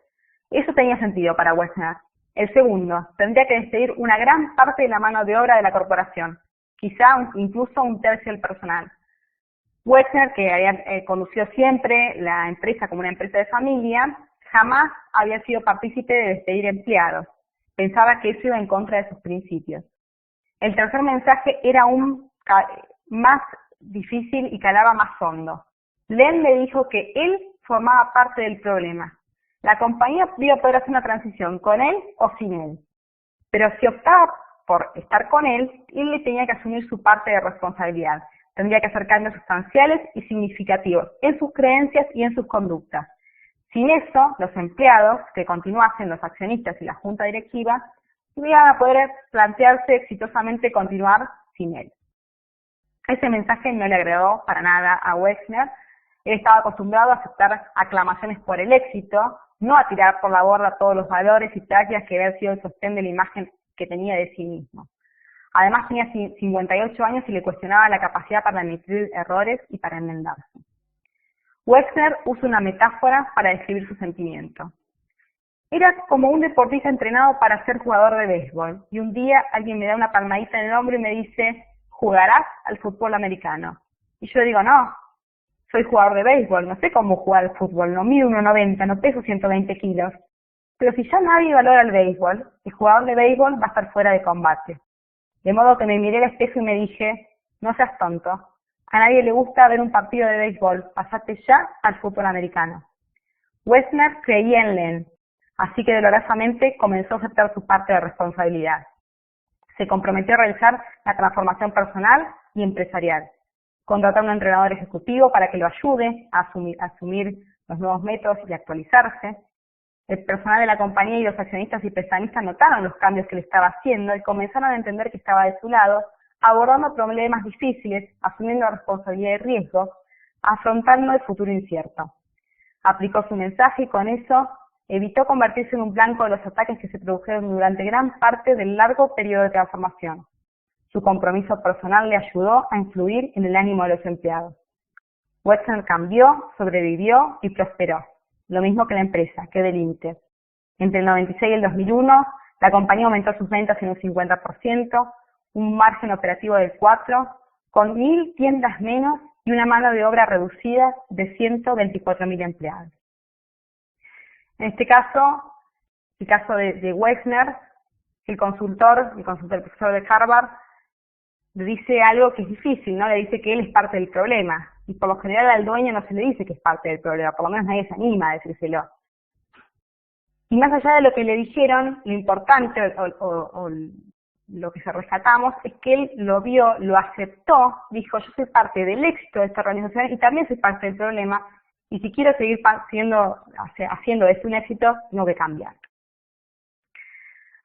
Eso tenía sentido para Wexner. El segundo, tendría que despedir una gran parte de la mano de obra de la corporación, quizá incluso un tercio del personal. Wexner, que había conducido siempre la empresa como una empresa de familia, jamás había sido partícipe de despedir empleados. Pensaba que eso iba en contra de sus principios. El tercer mensaje era aún más difícil y calaba más hondo. Len le dijo que él formaba parte del problema. La compañía iba a poder hacer una transición con él o sin él. Pero si optaba por estar con él le tenía que asumir su parte de responsabilidad. Tendría que hacer cambios sustanciales y significativos en sus creencias y en sus conductas. Sin eso, los empleados que continuasen, los accionistas y la junta directiva, no iban a poder plantearse exitosamente continuar sin él. Ese mensaje no le agradó para nada a Wexner. Él estaba acostumbrado a aceptar aclamaciones por el éxito, no a tirar por la borda todos los valores y prácticas que habían sido el sostén de la imagen que tenía de sí mismo. Además tenía 58 años y le cuestionaba la capacidad para admitir errores y para enmendarse. Wexner usa una metáfora para describir su sentimiento. Era como un deportista entrenado para ser jugador de béisbol, y un día alguien me da una palmadita en el hombro y me dice, ¿jugarás al fútbol americano? Y yo digo, no, soy jugador de béisbol, no sé cómo jugar al fútbol, no mido 1,90, no peso 120 kilos. Pero si ya nadie valora el béisbol, el jugador de béisbol va a estar fuera de combate. De modo que me miré al espejo y me dije, no seas tonto, a nadie le gusta ver un partido de béisbol, pasate ya al fútbol americano. Wexner creía en Len, así que dolorosamente comenzó a aceptar su parte de responsabilidad. Se comprometió a realizar la transformación personal y empresarial. Contrató a un entrenador ejecutivo para que lo ayude a asumir los nuevos métodos y actualizarse. El personal de la compañía y los accionistas y prestamistas notaron los cambios que le estaba haciendo y comenzaron a entender que estaba de su lado, abordando problemas difíciles, asumiendo responsabilidad y riesgos, afrontando el futuro incierto. Aplicó su mensaje y con eso evitó convertirse en un blanco de los ataques que se produjeron durante gran parte del largo periodo de transformación. Su compromiso personal le ayudó a influir en el ánimo de los empleados. Wexner cambió, sobrevivió y prosperó, lo mismo que la empresa, que Delimited. Entre el 96 y el 2001, la compañía aumentó sus ventas en un 50%, un margen operativo del 4%, con 1.000 tiendas menos y una mano de obra reducida de 124.000 empleados. En este caso, el caso de Wexner, el profesor de Harvard, le dice algo que es difícil, ¿no? Le dice que él es parte del problema. y por lo general al dueño no se le dice que es parte del problema, por lo menos nadie se anima a decírselo. Y más allá de lo que le dijeron, lo importante o lo que se rescatamos es que él lo vio, lo aceptó, dijo, yo soy parte del éxito de esta organización y también soy parte del problema, y si quiero seguir haciendo esto un éxito, tengo que cambiar.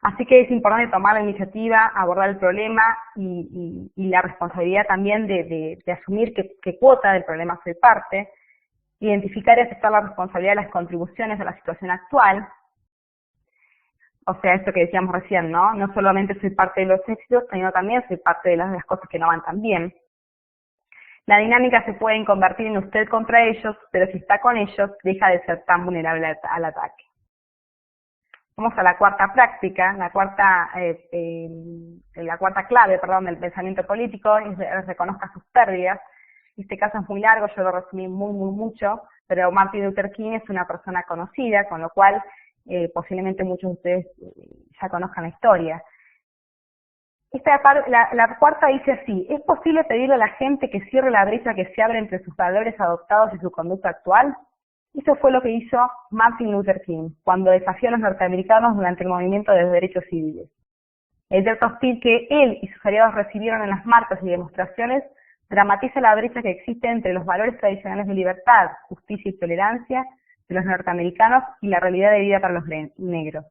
Así que es importante tomar la iniciativa, abordar el problema y la responsabilidad también de asumir qué cuota del problema soy parte, identificar y aceptar la responsabilidad de las contribuciones a la situación actual. O sea, esto que decíamos recién, ¿no? No solamente soy parte de los éxitos, sino también soy parte de las cosas que no van tan bien. La dinámica se puede convertir en usted contra ellos, pero si está con ellos, deja de ser tan vulnerable al ataque. Vamos a la cuarta práctica, la cuarta clave, del pensamiento político, es reconozca sus pérdidas. Este caso es muy largo, yo lo resumí mucho, pero Martin Luther King es una persona conocida, con lo cual posiblemente muchos de ustedes ya conozcan la historia. La cuarta dice así: ¿es posible pedirle a la gente que cierre la brecha que se abre entre sus valores adoptados y su conducta actual? Eso fue lo que hizo Martin Luther King cuando desafió a los norteamericanos durante el movimiento de los derechos civiles. El trato hostil que él y sus aliados recibieron en las marchas y demostraciones dramatiza la brecha que existe entre los valores tradicionales de libertad, justicia y tolerancia de los norteamericanos y la realidad de vida para los negros.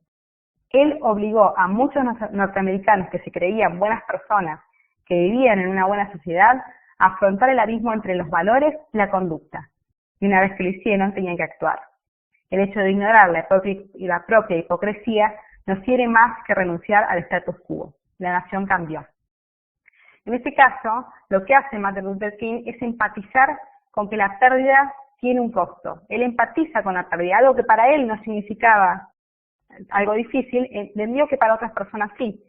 Él obligó a muchos norteamericanos que se creían buenas personas, que vivían en una buena sociedad, a afrontar el abismo entre los valores y la conducta. Y una vez que lo hicieron, tenían que actuar. El hecho de ignorar la propia hipocresía no quiere más que renunciar al status quo. La nación cambió. En este caso, lo que hace Martin Luther King es empatizar con que la pérdida tiene un costo. Él empatiza con la pérdida, algo que para él no significaba algo difícil, entendió que para otras personas sí.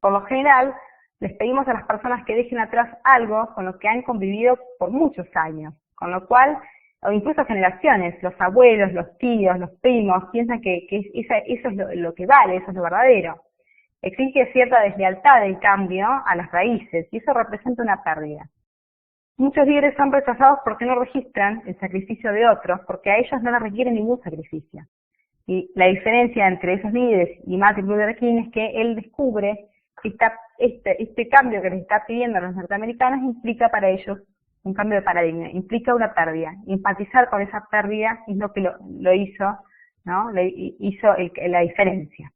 Por lo general, les pedimos a las personas que dejen atrás algo con lo que han convivido por muchos años, con lo cual, o incluso generaciones, los abuelos, los tíos, los primos, piensan que eso es lo que vale, eso es lo verdadero. Exige cierta deslealtad del cambio a las raíces, y eso representa una pérdida. Muchos líderes son rechazados porque no registran el sacrificio de otros, porque a ellos no les requiere ningún sacrificio. Y la diferencia entre esos líderes y Martin Luther King es que él descubre que este cambio que les está pidiendo a los norteamericanos implica para ellos un cambio de paradigma, implica una pérdida. Empatizar con esa pérdida es lo que lo hizo, ¿no? Hizo la diferencia.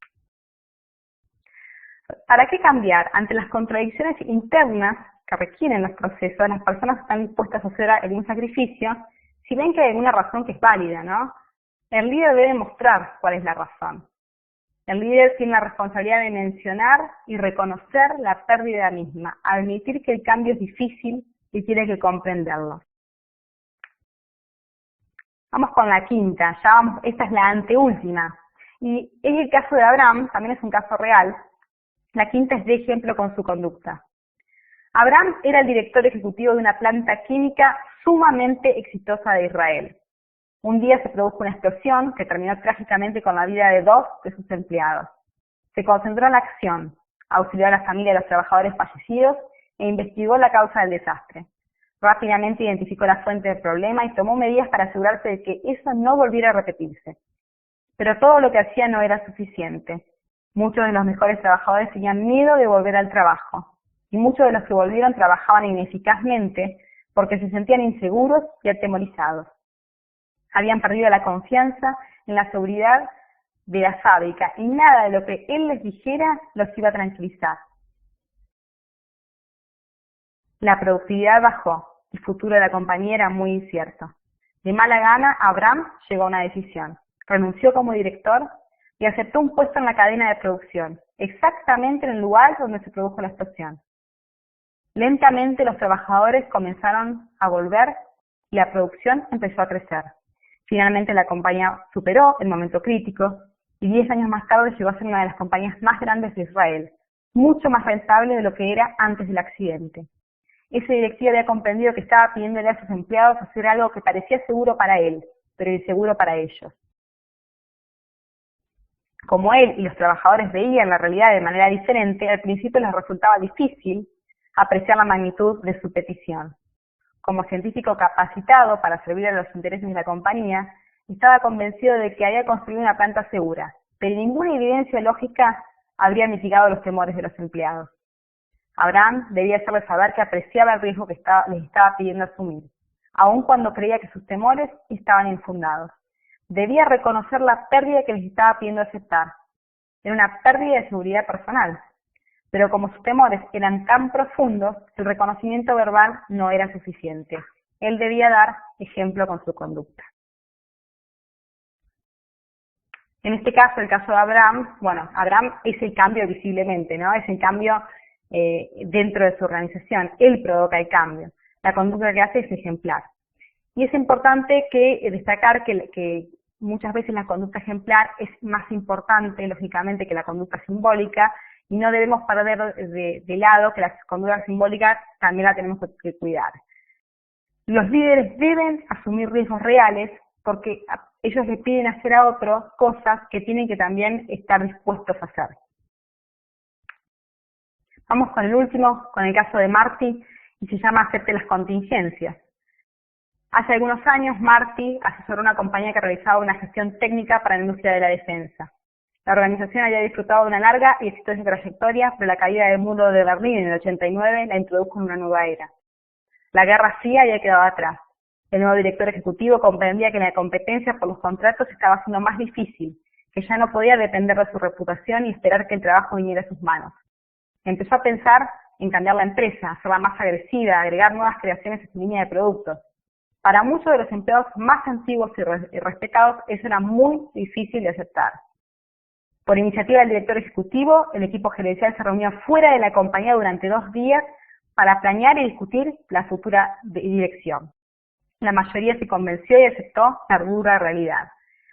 ¿Para qué cambiar? Ante las contradicciones internas que requieren los procesos, las personas están dispuestas a hacer algún sacrificio si ven que hay alguna razón que es válida, ¿no? El líder debe mostrar cuál es la razón. El líder tiene la responsabilidad de mencionar y reconocer la pérdida misma, admitir que el cambio es difícil y tiene que comprenderlo. Vamos con la quinta, esta es la anteúltima. Y es el caso de Abraham, también es un caso real. La quinta es de ejemplo con su conducta. Abraham era el director ejecutivo de una planta química sumamente exitosa de Israel. Un día se produjo una explosión que terminó trágicamente con la vida de 2 de sus empleados. Se concentró en la acción, auxilió a la familia de los trabajadores fallecidos e investigó la causa del desastre. Rápidamente identificó la fuente del problema y tomó medidas para asegurarse de que eso no volviera a repetirse. Pero todo lo que hacía no era suficiente. Muchos de los mejores trabajadores tenían miedo de volver al trabajo, y muchos de los que volvieron trabajaban ineficazmente porque se sentían inseguros y atemorizados. Habían perdido la confianza en la seguridad de la fábrica y nada de lo que él les dijera los iba a tranquilizar. La productividad bajó, el futuro de la compañía era muy incierto. De mala gana, Abraham llegó a una decisión. Renunció como director y aceptó un puesto en la cadena de producción, exactamente en el lugar donde se produjo la explosión. Lentamente los trabajadores comenzaron a volver y la producción empezó a crecer. Finalmente la compañía superó el momento crítico y 10 años más tarde llegó a ser una de las compañías más grandes de Israel, mucho más rentable de lo que era antes del accidente. Ese directivo había comprendido que estaba pidiéndole a sus empleados hacer algo que parecía seguro para él, pero inseguro para ellos. Como él y los trabajadores veían la realidad de manera diferente, al principio les resultaba difícil apreciar la magnitud de su petición. como científico capacitado para servir a los intereses de la compañía, estaba convencido de que había construido una planta segura, pero ninguna evidencia lógica habría mitigado los temores de los empleados. Abraham debía hacerles saber que apreciaba el riesgo que les estaba pidiendo asumir, aun cuando creía que sus temores estaban infundados. Debía reconocer la pérdida que les estaba pidiendo aceptar. Era una pérdida de seguridad personal. Pero como sus temores eran tan profundos, el reconocimiento verbal no era suficiente. Él debía dar ejemplo con su conducta. En este caso, el caso de Abraham, bueno, Abraham es el cambio visiblemente, ¿no? Es el cambio dentro de su organización. Él provoca el cambio. La conducta que hace es ejemplar. Y es importante destacar que muchas veces la conducta ejemplar es más importante, lógicamente, que la conducta simbólica, y no debemos perder de lado que la conducta simbólica también la tenemos que cuidar. Los líderes deben asumir riesgos reales porque ellos le piden hacer a otros cosas que tienen que también estar dispuestos a hacer. Vamos con el último, con el caso de Marty, y se llama Acepte las contingencias. Hace algunos años, Marty asesoró a una compañía que realizaba una gestión técnica para la industria de la defensa. La organización había disfrutado de una larga y exitosa trayectoria, pero la caída del muro de Berlín en el 89 la introdujo en una nueva era. La Guerra Fría había quedado atrás. El nuevo director ejecutivo comprendía que la competencia por los contratos estaba siendo más difícil, que ya no podía depender de su reputación y esperar que el trabajo viniera a sus manos. Empezó a pensar en cambiar la empresa, hacerla más agresiva, agregar nuevas creaciones a su línea de productos. Para muchos de los empleados más antiguos y respetados, eso era muy difícil de aceptar. Por iniciativa del director ejecutivo, el equipo gerencial se reunió fuera de la compañía durante 2 días para planear y discutir la futura dirección. La mayoría se convenció y aceptó la dura realidad.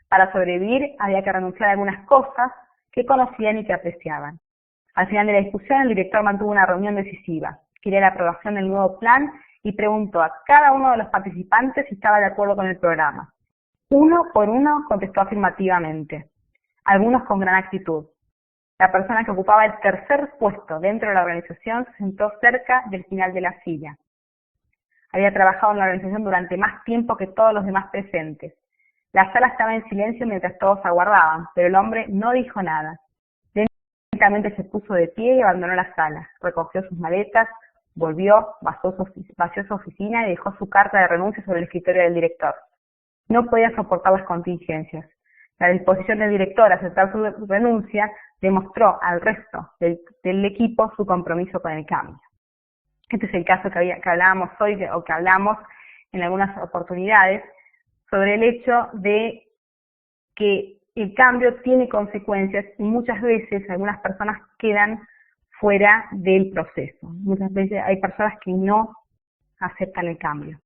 Para sobrevivir había que renunciar a algunas cosas que conocían y que apreciaban. Al final de la discusión, el director mantuvo una reunión decisiva. Quería la aprobación del nuevo plan y preguntó a cada uno de los participantes si estaba de acuerdo con el programa. Uno por uno contestó afirmativamente, algunos con gran actitud. La persona que ocupaba el tercer puesto dentro de la organización se sentó cerca del final de la silla. Había trabajado en la organización durante más tiempo que todos los demás presentes. La sala estaba en silencio mientras todos aguardaban, pero el hombre no dijo nada. Lentamente se puso de pie y abandonó la sala. Recogió sus maletas, volvió, vació su oficina y dejó su carta de renuncia sobre el escritorio del director. No podía soportar las contingencias. La disposición del director a aceptar su renuncia demostró al resto del equipo su compromiso con el cambio. Este es el caso que hablábamos hoy, o que hablamos en algunas oportunidades, sobre el hecho de que el cambio tiene consecuencias y muchas veces algunas personas quedan fuera del proceso. Muchas veces hay personas que no aceptan el cambio.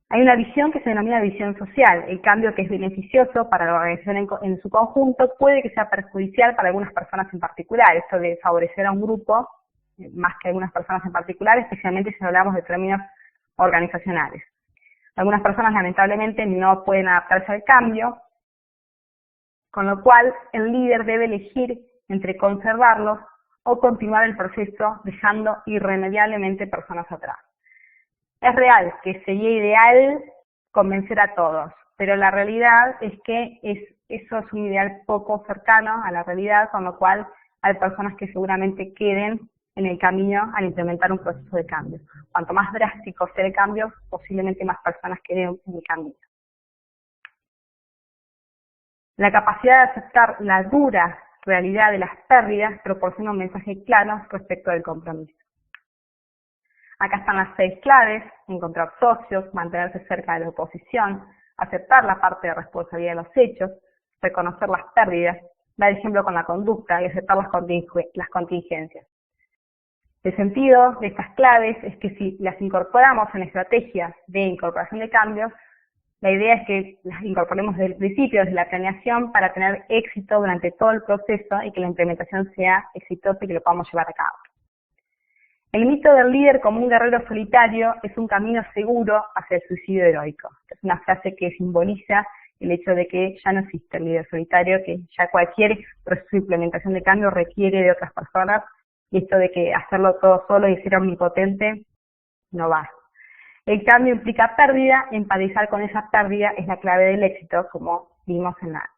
Hay una visión que se denomina visión social. El cambio que es beneficioso para la organización en su conjunto puede que sea perjudicial para algunas personas en particular. Esto de favorecer a un grupo más que a algunas personas en particular, especialmente si hablamos de términos organizacionales. Algunas personas lamentablemente no pueden adaptarse al cambio, con lo cual el líder debe elegir entre conservarlos o continuar el proceso dejando irremediablemente personas atrás. Es real que sería ideal convencer a todos, pero la realidad es que eso es un ideal poco cercano a la realidad, con lo cual hay personas que seguramente queden en el camino al implementar un proceso de cambio. Cuanto más drástico sea el cambio, posiblemente más personas queden en el camino. La capacidad de aceptar la dura realidad de las pérdidas proporciona un mensaje claro respecto del compromiso. Acá están las 6 claves: encontrar socios, mantenerse cerca de la oposición, aceptar la parte de responsabilidad de los hechos, reconocer las pérdidas, dar ejemplo con la conducta y aceptar las contingencias. El sentido de estas claves es que si las incorporamos en estrategias de incorporación de cambios, la idea es que las incorporemos desde el principio, desde la planeación, para tener éxito durante todo el proceso y que la implementación sea exitosa y que lo podamos llevar a cabo. El mito del líder como un guerrero solitario es un camino seguro hacia el suicidio heroico. Es una frase que simboliza el hecho de que ya no existe el líder solitario, que ya cualquier proceso de implementación de cambio requiere de otras personas, y esto de que hacerlo todo solo y ser omnipotente no va. El cambio implica pérdida, empatizar con esa pérdida es la clave del éxito, como vimos en la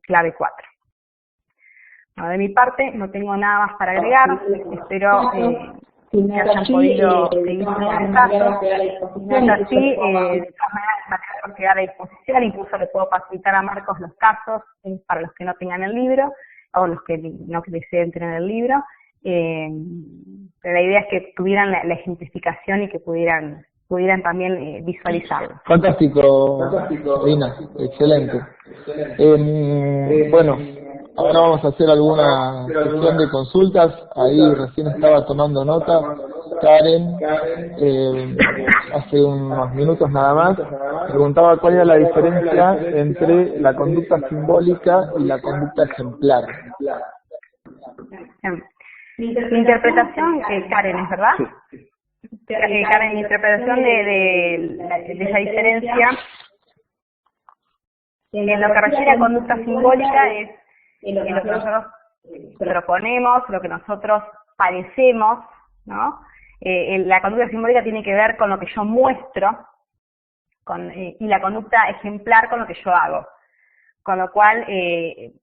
clave 4. Bueno, de mi parte, no tengo nada más para agregar. Espero que hayan podido seguir mis pasos. No es así, de todas maneras va a quedar a disposición. Incluso le puedo facilitar a Marcos los casos para los que no tengan el libro o los que no deseen tener el libro. Pero la idea es que tuvieran la ejemplificación y que pudieran también visualizarlo. Fantástico, Dina, excelente. Bueno, ahora vamos a hacer alguna sesión de consultas. Ahí recién estaba tomando nota Karen, hace unos minutos nada más, preguntaba cuál era la diferencia entre la conducta simbólica y la conducta ejemplar. Mi interpretación, Karen, ¿es verdad? Sí. Karen, mi interpretación de esa diferencia en lo que refiere a conducta simbólica es lo que nosotros proponemos, lo que nosotros parecemos, ¿no? La conducta simbólica tiene que ver con lo que yo muestro y la conducta ejemplar con lo que yo hago. Con lo cual,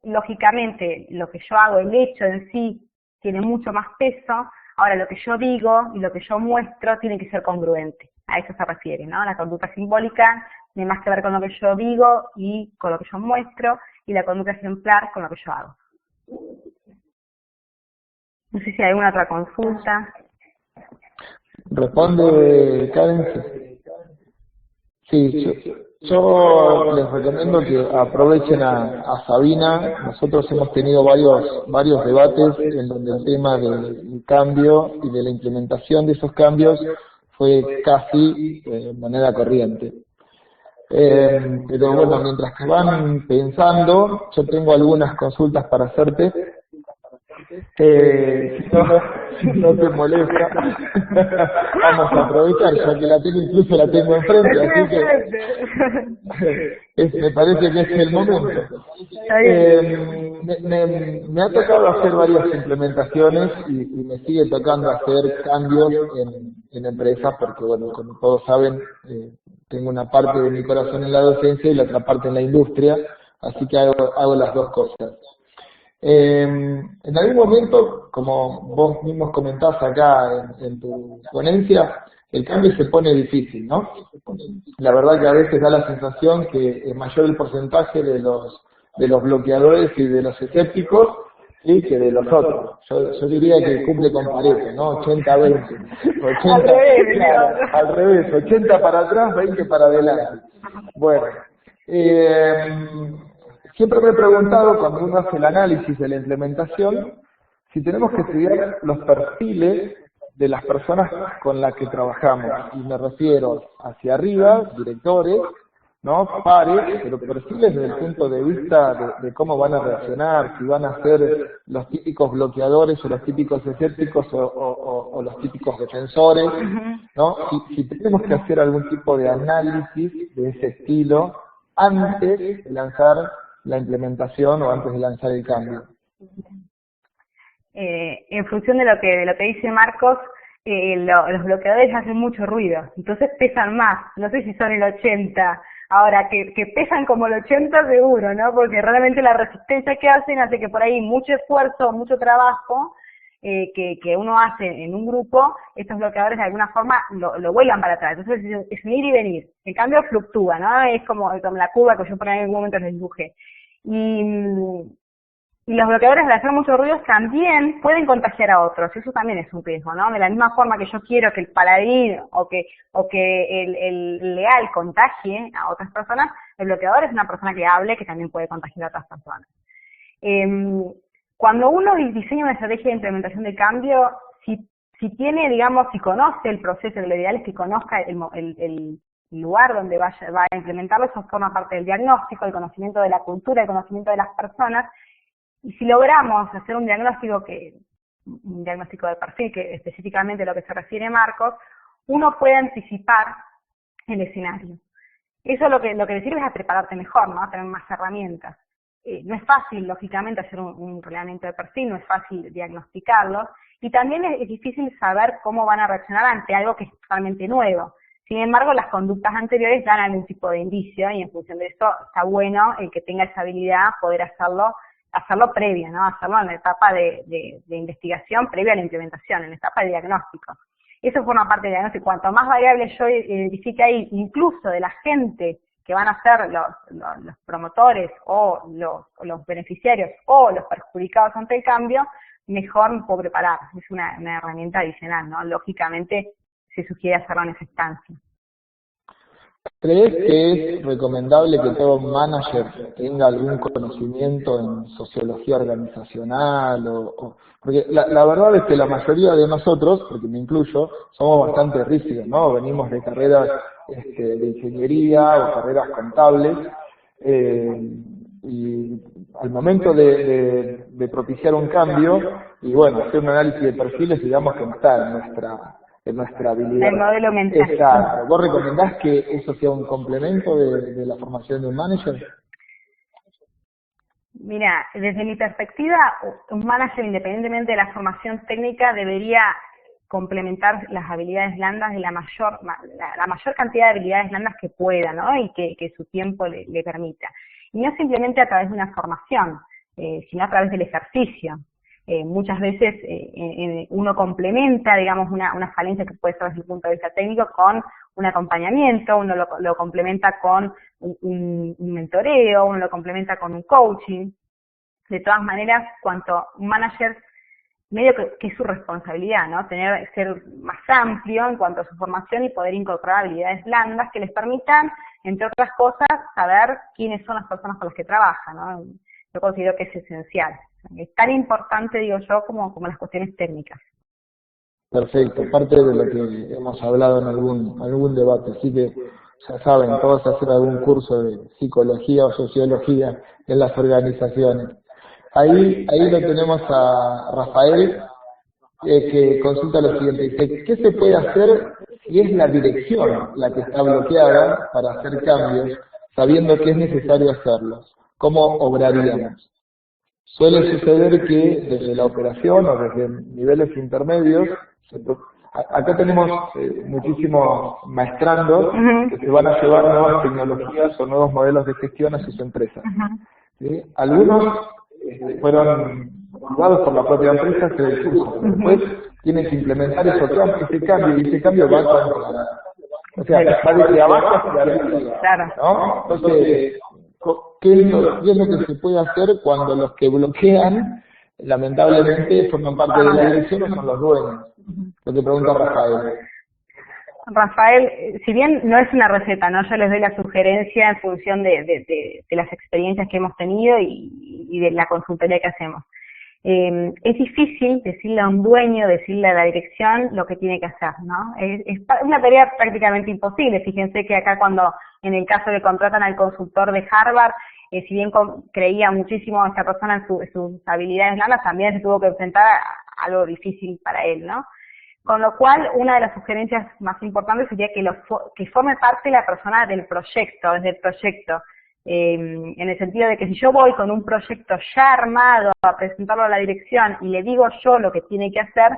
lógicamente, lo que yo hago, el hecho en sí, tiene mucho más peso. Ahora, lo que yo digo y lo que yo muestro tiene que ser congruente. A eso se refiere, ¿no? La conducta simbólica tiene más que ver con lo que yo digo y con lo que yo muestro, y la conducta ejemplar con lo que yo hago. No sé si hay alguna otra consulta. Responde Karen. Sí, yo les recomiendo que aprovechen a Sabina. Nosotros hemos tenido varios debates en donde el tema del cambio y de la implementación de esos cambios fue casi de manera corriente. Pero bueno, mientras que van pensando, yo tengo algunas consultas para hacerte. Si no te molesta, vamos a aprovechar, ya que incluso la tengo enfrente, así que me parece que es el momento. Me ha tocado hacer varias implementaciones y me sigue tocando hacer cambios en empresas, porque bueno, como todos saben, tengo una parte de mi corazón en la docencia y la otra parte en la industria, así que hago las dos cosas. En algún momento, como vos mismos comentás acá en tu ponencia, el cambio se pone difícil, ¿no? La verdad que a veces da la sensación que es mayor el porcentaje de los bloqueadores y de los escépticos, ¿sí?, que de los otros. Yo diría que cumple con Pareto, ¿no? 80-20. Al revés, 80 para atrás, 20 para adelante. Bueno, siempre me he preguntado, cuando uno hace el análisis de la implementación, si tenemos que estudiar los perfiles de las personas con las que trabajamos. Y me refiero hacia arriba, directores, ¿no?, pares, pero perfiles desde el punto de vista de cómo van a reaccionar, si van a ser los típicos bloqueadores o los típicos escépticos o los típicos defensores, ¿no? Si tenemos que hacer algún tipo de análisis de ese estilo antes de lanzar la implementación o antes de lanzar el cambio. En función de lo que dice Marcos, los bloqueadores hacen mucho ruido, entonces pesan más. No sé si son el 80, ahora que pesan como el 80 seguro, ¿no? Porque realmente la resistencia que hacen hace que por ahí mucho esfuerzo, mucho trabajo que uno hace en un grupo, estos bloqueadores de alguna forma lo vuelvan para atrás. Entonces es un ir y venir. En cambio fluctúa, ¿no? Es como la curva que yo por ahí en algún momento les dibujé. Y los bloqueadores, al hacer mucho ruido, también pueden contagiar a otros. Eso también es un riesgo, ¿no? De la misma forma que yo quiero que el paladín o que el leal contagie a otras personas, el bloqueador es una persona que hable que también puede contagiar a otras personas. Cuando uno diseña una estrategia de implementación de cambio, si tiene, digamos, si conoce el proceso, lo ideal es que conozca el lugar donde va a implementarlo. Eso forma parte del diagnóstico, el conocimiento de la cultura, el conocimiento de las personas. Y si logramos hacer un diagnóstico de perfil, que específicamente a lo que se refiere Marcos, uno puede anticipar el escenario. Eso lo que le sirve es a prepararte mejor, ¿no? A tener más herramientas. No es fácil, lógicamente, hacer un relevamiento de perfil, no es fácil diagnosticarlo, y también es difícil saber cómo van a reaccionar ante algo que es totalmente nuevo. Sin embargo, las conductas anteriores dan algún tipo de indicio y en función de eso está bueno el que tenga esa habilidad poder hacerlo previo, ¿no? Hacerlo en la etapa de investigación previa a la implementación, en la etapa de diagnóstico. Eso forma parte del diagnóstico. Cuanto más variables yo identifique ahí, incluso de la gente que van a ser los promotores o los beneficiarios o los perjudicados ante el cambio, mejor me puedo preparar. Es una herramienta adicional, ¿no? Lógicamente se sugiere hacerlo en esa instancia. ¿Crees que es recomendable que todo manager tenga algún conocimiento en sociología organizacional? Porque la verdad es que la mayoría de nosotros, porque me incluyo, somos bastante rígidos, ¿no? Venimos de carreras de ingeniería o carreras contables, y al momento de propiciar un cambio, y bueno, hacer un análisis de perfiles, digamos que no está en nuestra habilidad. El modelo mental. Exacto. ¿Vos recomendás que eso sea un complemento de la formación de un manager? Mira, desde mi perspectiva, un manager, independientemente de la formación técnica, debería complementar las habilidades blandas de la mayor cantidad de habilidades blandas que pueda, ¿no? Y que su tiempo le permita. Y no simplemente a través de una formación, sino a través del ejercicio. Muchas veces uno complementa, digamos, una falencia que puede ser desde el punto de vista técnico con un acompañamiento, uno lo complementa con un mentoreo, uno lo complementa con un coaching. De todas maneras, cuanto un manager, medio que es su responsabilidad, ¿no? Ser más amplio en cuanto a su formación y poder incorporar habilidades blandas que les permitan, entre otras cosas, saber quiénes son las personas con las que trabaja, ¿no? Yo considero que es esencial. Es tan importante, digo yo, como las cuestiones técnicas. Perfecto, parte de lo que hemos hablado en algún debate, así que ya saben, todos hacer algún curso de psicología o sociología en las organizaciones. Ahí lo tenemos a Rafael, que consulta lo siguiente, dice, ¿qué se puede hacer si es la dirección la que está bloqueada para hacer cambios, sabiendo que es necesario hacerlos? ¿Cómo obraríamos? Suele suceder que desde la operación o desde niveles intermedios, acá tenemos muchísimos maestrandos que se van a llevar nuevas tecnologías o nuevos modelos de gestión a sus empresas. ¿Sí? Algunos fueron juzgados por la propia empresa hacer el curso, pero después tienen que implementar ese cambio, y ese cambio va contra, o sea, va desde abajo hacia arriba, ¿no? Entonces, ¿qué es lo que se puede hacer cuando los que bloquean, lamentablemente, forman parte de la dirección o son los dueños? Lo que pregunta Rafael. Rafael, si bien no es una receta, ¿no? Yo les doy la sugerencia en función de las experiencias que hemos tenido y de la consultoría que hacemos. Es difícil decirle a un dueño, decirle a la dirección lo que tiene que hacer, ¿no? Es una tarea prácticamente imposible. Fíjense que acá cuando, en el caso de contratan al consultor de Harvard, si bien creía muchísimo esta persona en sus habilidades blandas, también se tuvo que enfrentar a algo difícil para él, ¿no? Con lo cual, una de las sugerencias más importantes sería que forme parte la persona del proyecto, desde el proyecto. En el sentido de que si yo voy con un proyecto ya armado a presentarlo a la dirección y le digo yo lo que tiene que hacer,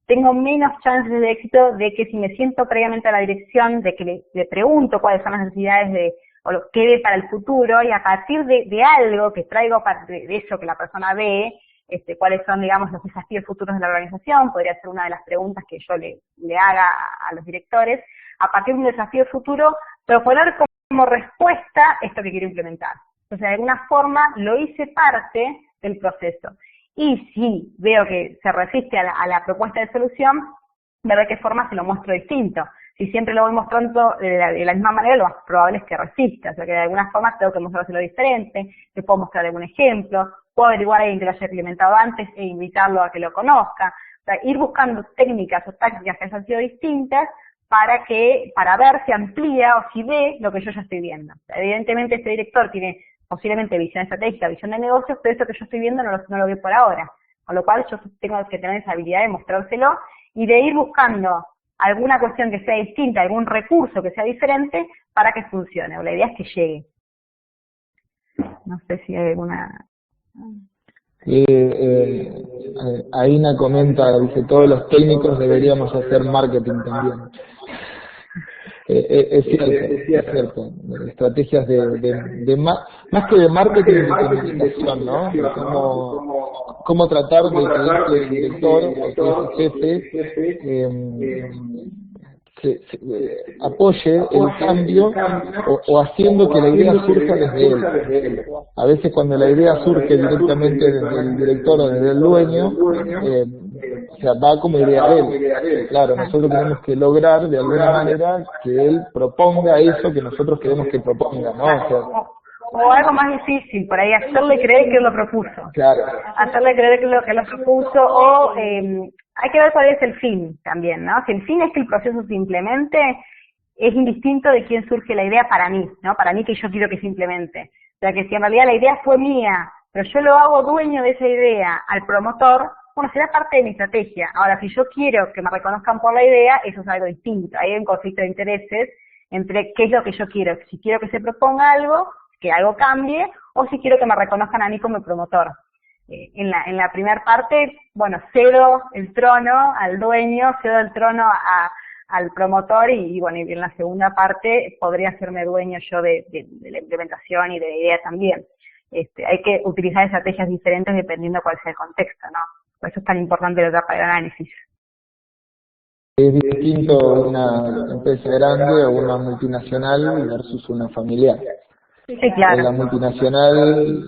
tengo menos chances de éxito de que si me siento previamente a la dirección, de que le pregunto cuáles son las necesidades o lo que ve para el futuro, y a partir de algo que traigo de eso que la persona ve, cuáles son, digamos, los desafíos futuros de la organización, podría ser una de las preguntas que yo le haga a los directores, a partir de un desafío futuro, proponer como respuesta esto que quiero implementar. Entonces, de alguna forma, lo hice parte del proceso. Y si veo que se resiste a la propuesta de solución, ver de qué forma se lo muestro distinto. Si siempre lo voy mostrando de la misma manera, lo más probable es que resista. O sea que de alguna forma tengo que mostrárselo diferente, le puedo mostrar algún ejemplo, puedo averiguar a alguien que lo haya implementado antes e invitarlo a que lo conozca. O sea, ir buscando técnicas o tácticas que hayan sido distintas para ver si amplía o si ve lo que yo ya estoy viendo. O sea, evidentemente este director tiene posiblemente visión estratégica, visión de negocios, pero eso que yo estoy viendo no lo veo por ahora. Con lo cual yo tengo que tener esa habilidad de mostrárselo y de ir buscando alguna cuestión que sea distinta, algún recurso que sea diferente para que funcione. O la idea es que llegue. No sé si hay alguna... Aina comenta, dice, todos los técnicos deberíamos hacer marketing también. Es cierto. Estrategias más que de marketing, de comunicación, ¿no? De cómo tratar de que ese director o que ese jefe apoye el cambio o haciendo que la idea surja desde él. A veces cuando la idea surge directamente desde el director o desde el dueño, o sea, va como idea de él. Claro, nosotros tenemos que lograr de alguna manera que él proponga eso que nosotros queremos que proponga, ¿no? O sea, o algo más difícil, por ahí hacerle creer que él lo propuso. Claro. Hacerle creer que lo propuso, o hay que ver cuál es el fin también, ¿no? Si el fin es que el proceso se implemente, es indistinto de quién surge la idea para mí, ¿no? Para mí que yo quiero que se implemente. O sea, que si en realidad la idea fue mía, pero yo lo hago dueño de esa idea al promotor, bueno, será parte de mi estrategia. Ahora, si yo quiero que me reconozcan por la idea, eso es algo distinto. Ahí hay un conflicto de intereses entre qué es lo que yo quiero. Si quiero que se proponga algo, que algo cambie, o si quiero que me reconozcan a mí como promotor. En la primera parte, bueno, cedo el trono al dueño, cedo el trono al promotor y bueno, y en la segunda parte podría hacerme dueño yo de la implementación y de la idea también. Hay que utilizar estrategias diferentes dependiendo cuál sea el contexto, ¿no? Por eso es tan importante la etapa del análisis. Es distinto una empresa grande o una multinacional versus una familiar. Sí, claro. En la multinacional,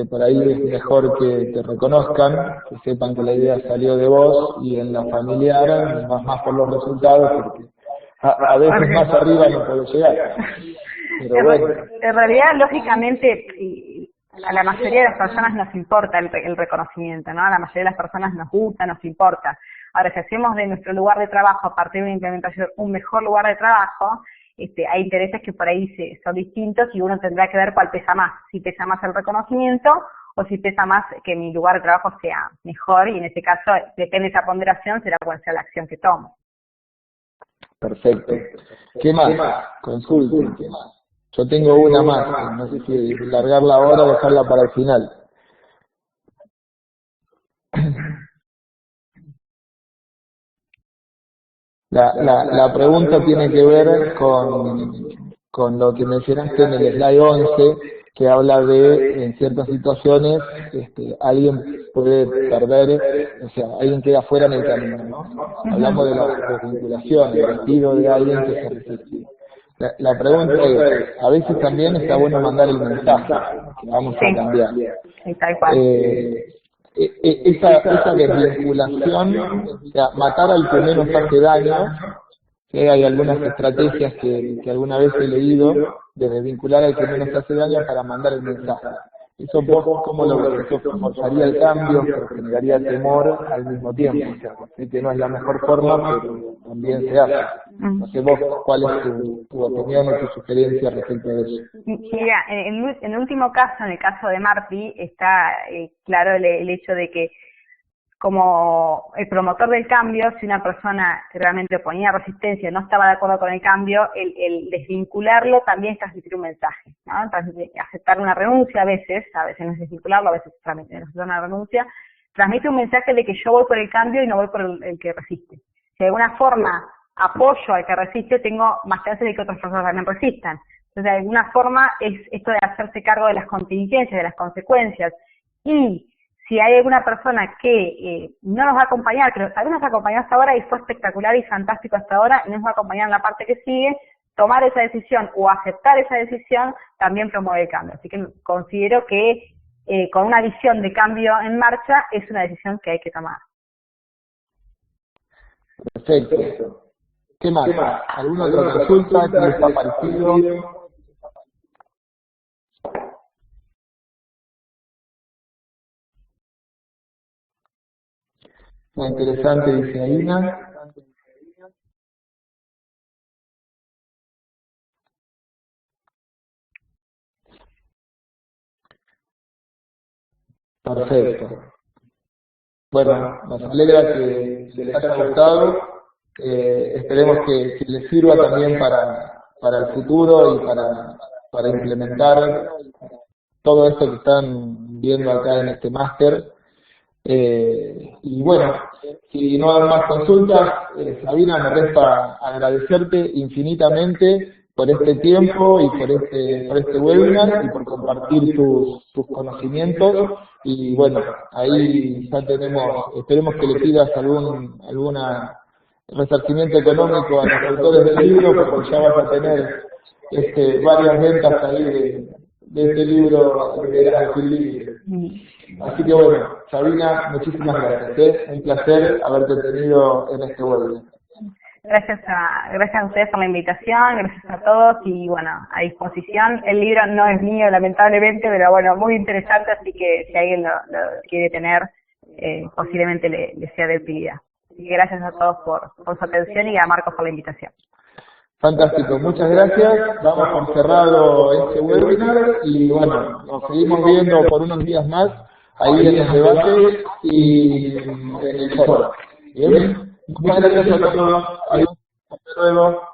por ahí es mejor que te reconozcan, que sepan que la idea salió de vos, y en la familiar, más por los resultados, porque a veces más arriba no puede llegar. Pero bueno. En realidad, lógicamente, a la mayoría de las personas nos importa el reconocimiento, ¿no? A la mayoría de las personas nos gusta, nos importa. Ahora, si hacemos de nuestro lugar de trabajo, a partir de una implementación, un mejor lugar de trabajo, hay intereses que por ahí son distintos y uno tendrá que ver cuál pesa más, si pesa más el reconocimiento o si pesa más que mi lugar de trabajo sea mejor, y en este caso, depende de esa ponderación, será cuál sea la acción que tomo. Perfecto. ¿Qué más? Consulten. ¿Qué más? Yo tengo una más, no sé si largarla ahora o dejarla para el final. La pregunta tiene que ver con lo que mencionaste en el slide 11, que habla de, en ciertas situaciones, alguien puede perder, o sea, alguien queda fuera en el camino, ¿no? Hablamos de la desvinculación, el despido de alguien que se resiste. La pregunta es, a veces también está bueno mandar el mensaje, que vamos a cambiar. Tal cual. Esa desvinculación, o sea, matar al que menos hace daño, que hay algunas estrategias que alguna vez he leído de desvincular al que menos hace daño para mandar el mensaje. Eso vos, ¿cómo lo ves? Eso forzaría el cambio, pero generaría temor al mismo tiempo. O sea, sé que no es la mejor forma, pero también se hace. No sé vos, ¿cuál es tu opinión o tu sugerencia respecto de eso? Mira, en el último caso, en el caso de Marti, está claro el hecho de que como el promotor del cambio, si una persona realmente ponía resistencia, no estaba de acuerdo con el cambio, el desvincularlo también es transmitir un mensaje, ¿no? Entonces, aceptar una renuncia a veces no es desvincularlo, a veces aceptar una renuncia, transmite un mensaje de que yo voy por el cambio y no voy por el que resiste. Si de alguna forma apoyo al que resiste, tengo más chances de que otras personas también resistan. Entonces, de alguna forma, es esto de hacerse cargo de las contingencias, de las consecuencias, y si hay alguna persona que no nos va a acompañar, que también nos acompañó hasta ahora y fue espectacular y fantástico hasta ahora, y no nos va a acompañar en la parte que sigue, tomar esa decisión o aceptar esa decisión también promueve el cambio. Así que considero que con una visión de cambio en marcha es una decisión que hay que tomar. Perfecto. ¿Qué más? ¿Alguna otra consulta que les ha parecido? Muy interesante, dice Aina. Perfecto. Bueno, nos alegra que les haya gustado. Esperemos que les sirva también para el futuro y para implementar todo esto que están viendo acá en este máster. Y bueno, si no hay más consultas, Sabina, me resta agradecerte infinitamente por este tiempo y por este webinar y por compartir tus conocimientos. Y bueno, ahí ya esperemos que le pidas alguna resarcimiento económico a los autores del libro, porque ya vas a tener varias ventas ahí de este libro de Gran Libre. Así que bueno, Sabina, muchísimas gracias. Un placer haberte tenido en este webinar. Gracias a ustedes por la invitación, gracias a todos y bueno, a disposición. El libro no es mío lamentablemente, pero bueno, muy interesante, así que si alguien lo quiere tener, posiblemente le sea de utilidad. Así que gracias a todos por su atención y a Marcos por la invitación. Fantástico, muchas gracias. Damos por cerrado este webinar y bueno, nos seguimos viendo por unos días más ahí en los debates y en el foro. Bien, muchas gracias a todos. Adiós. Hasta luego.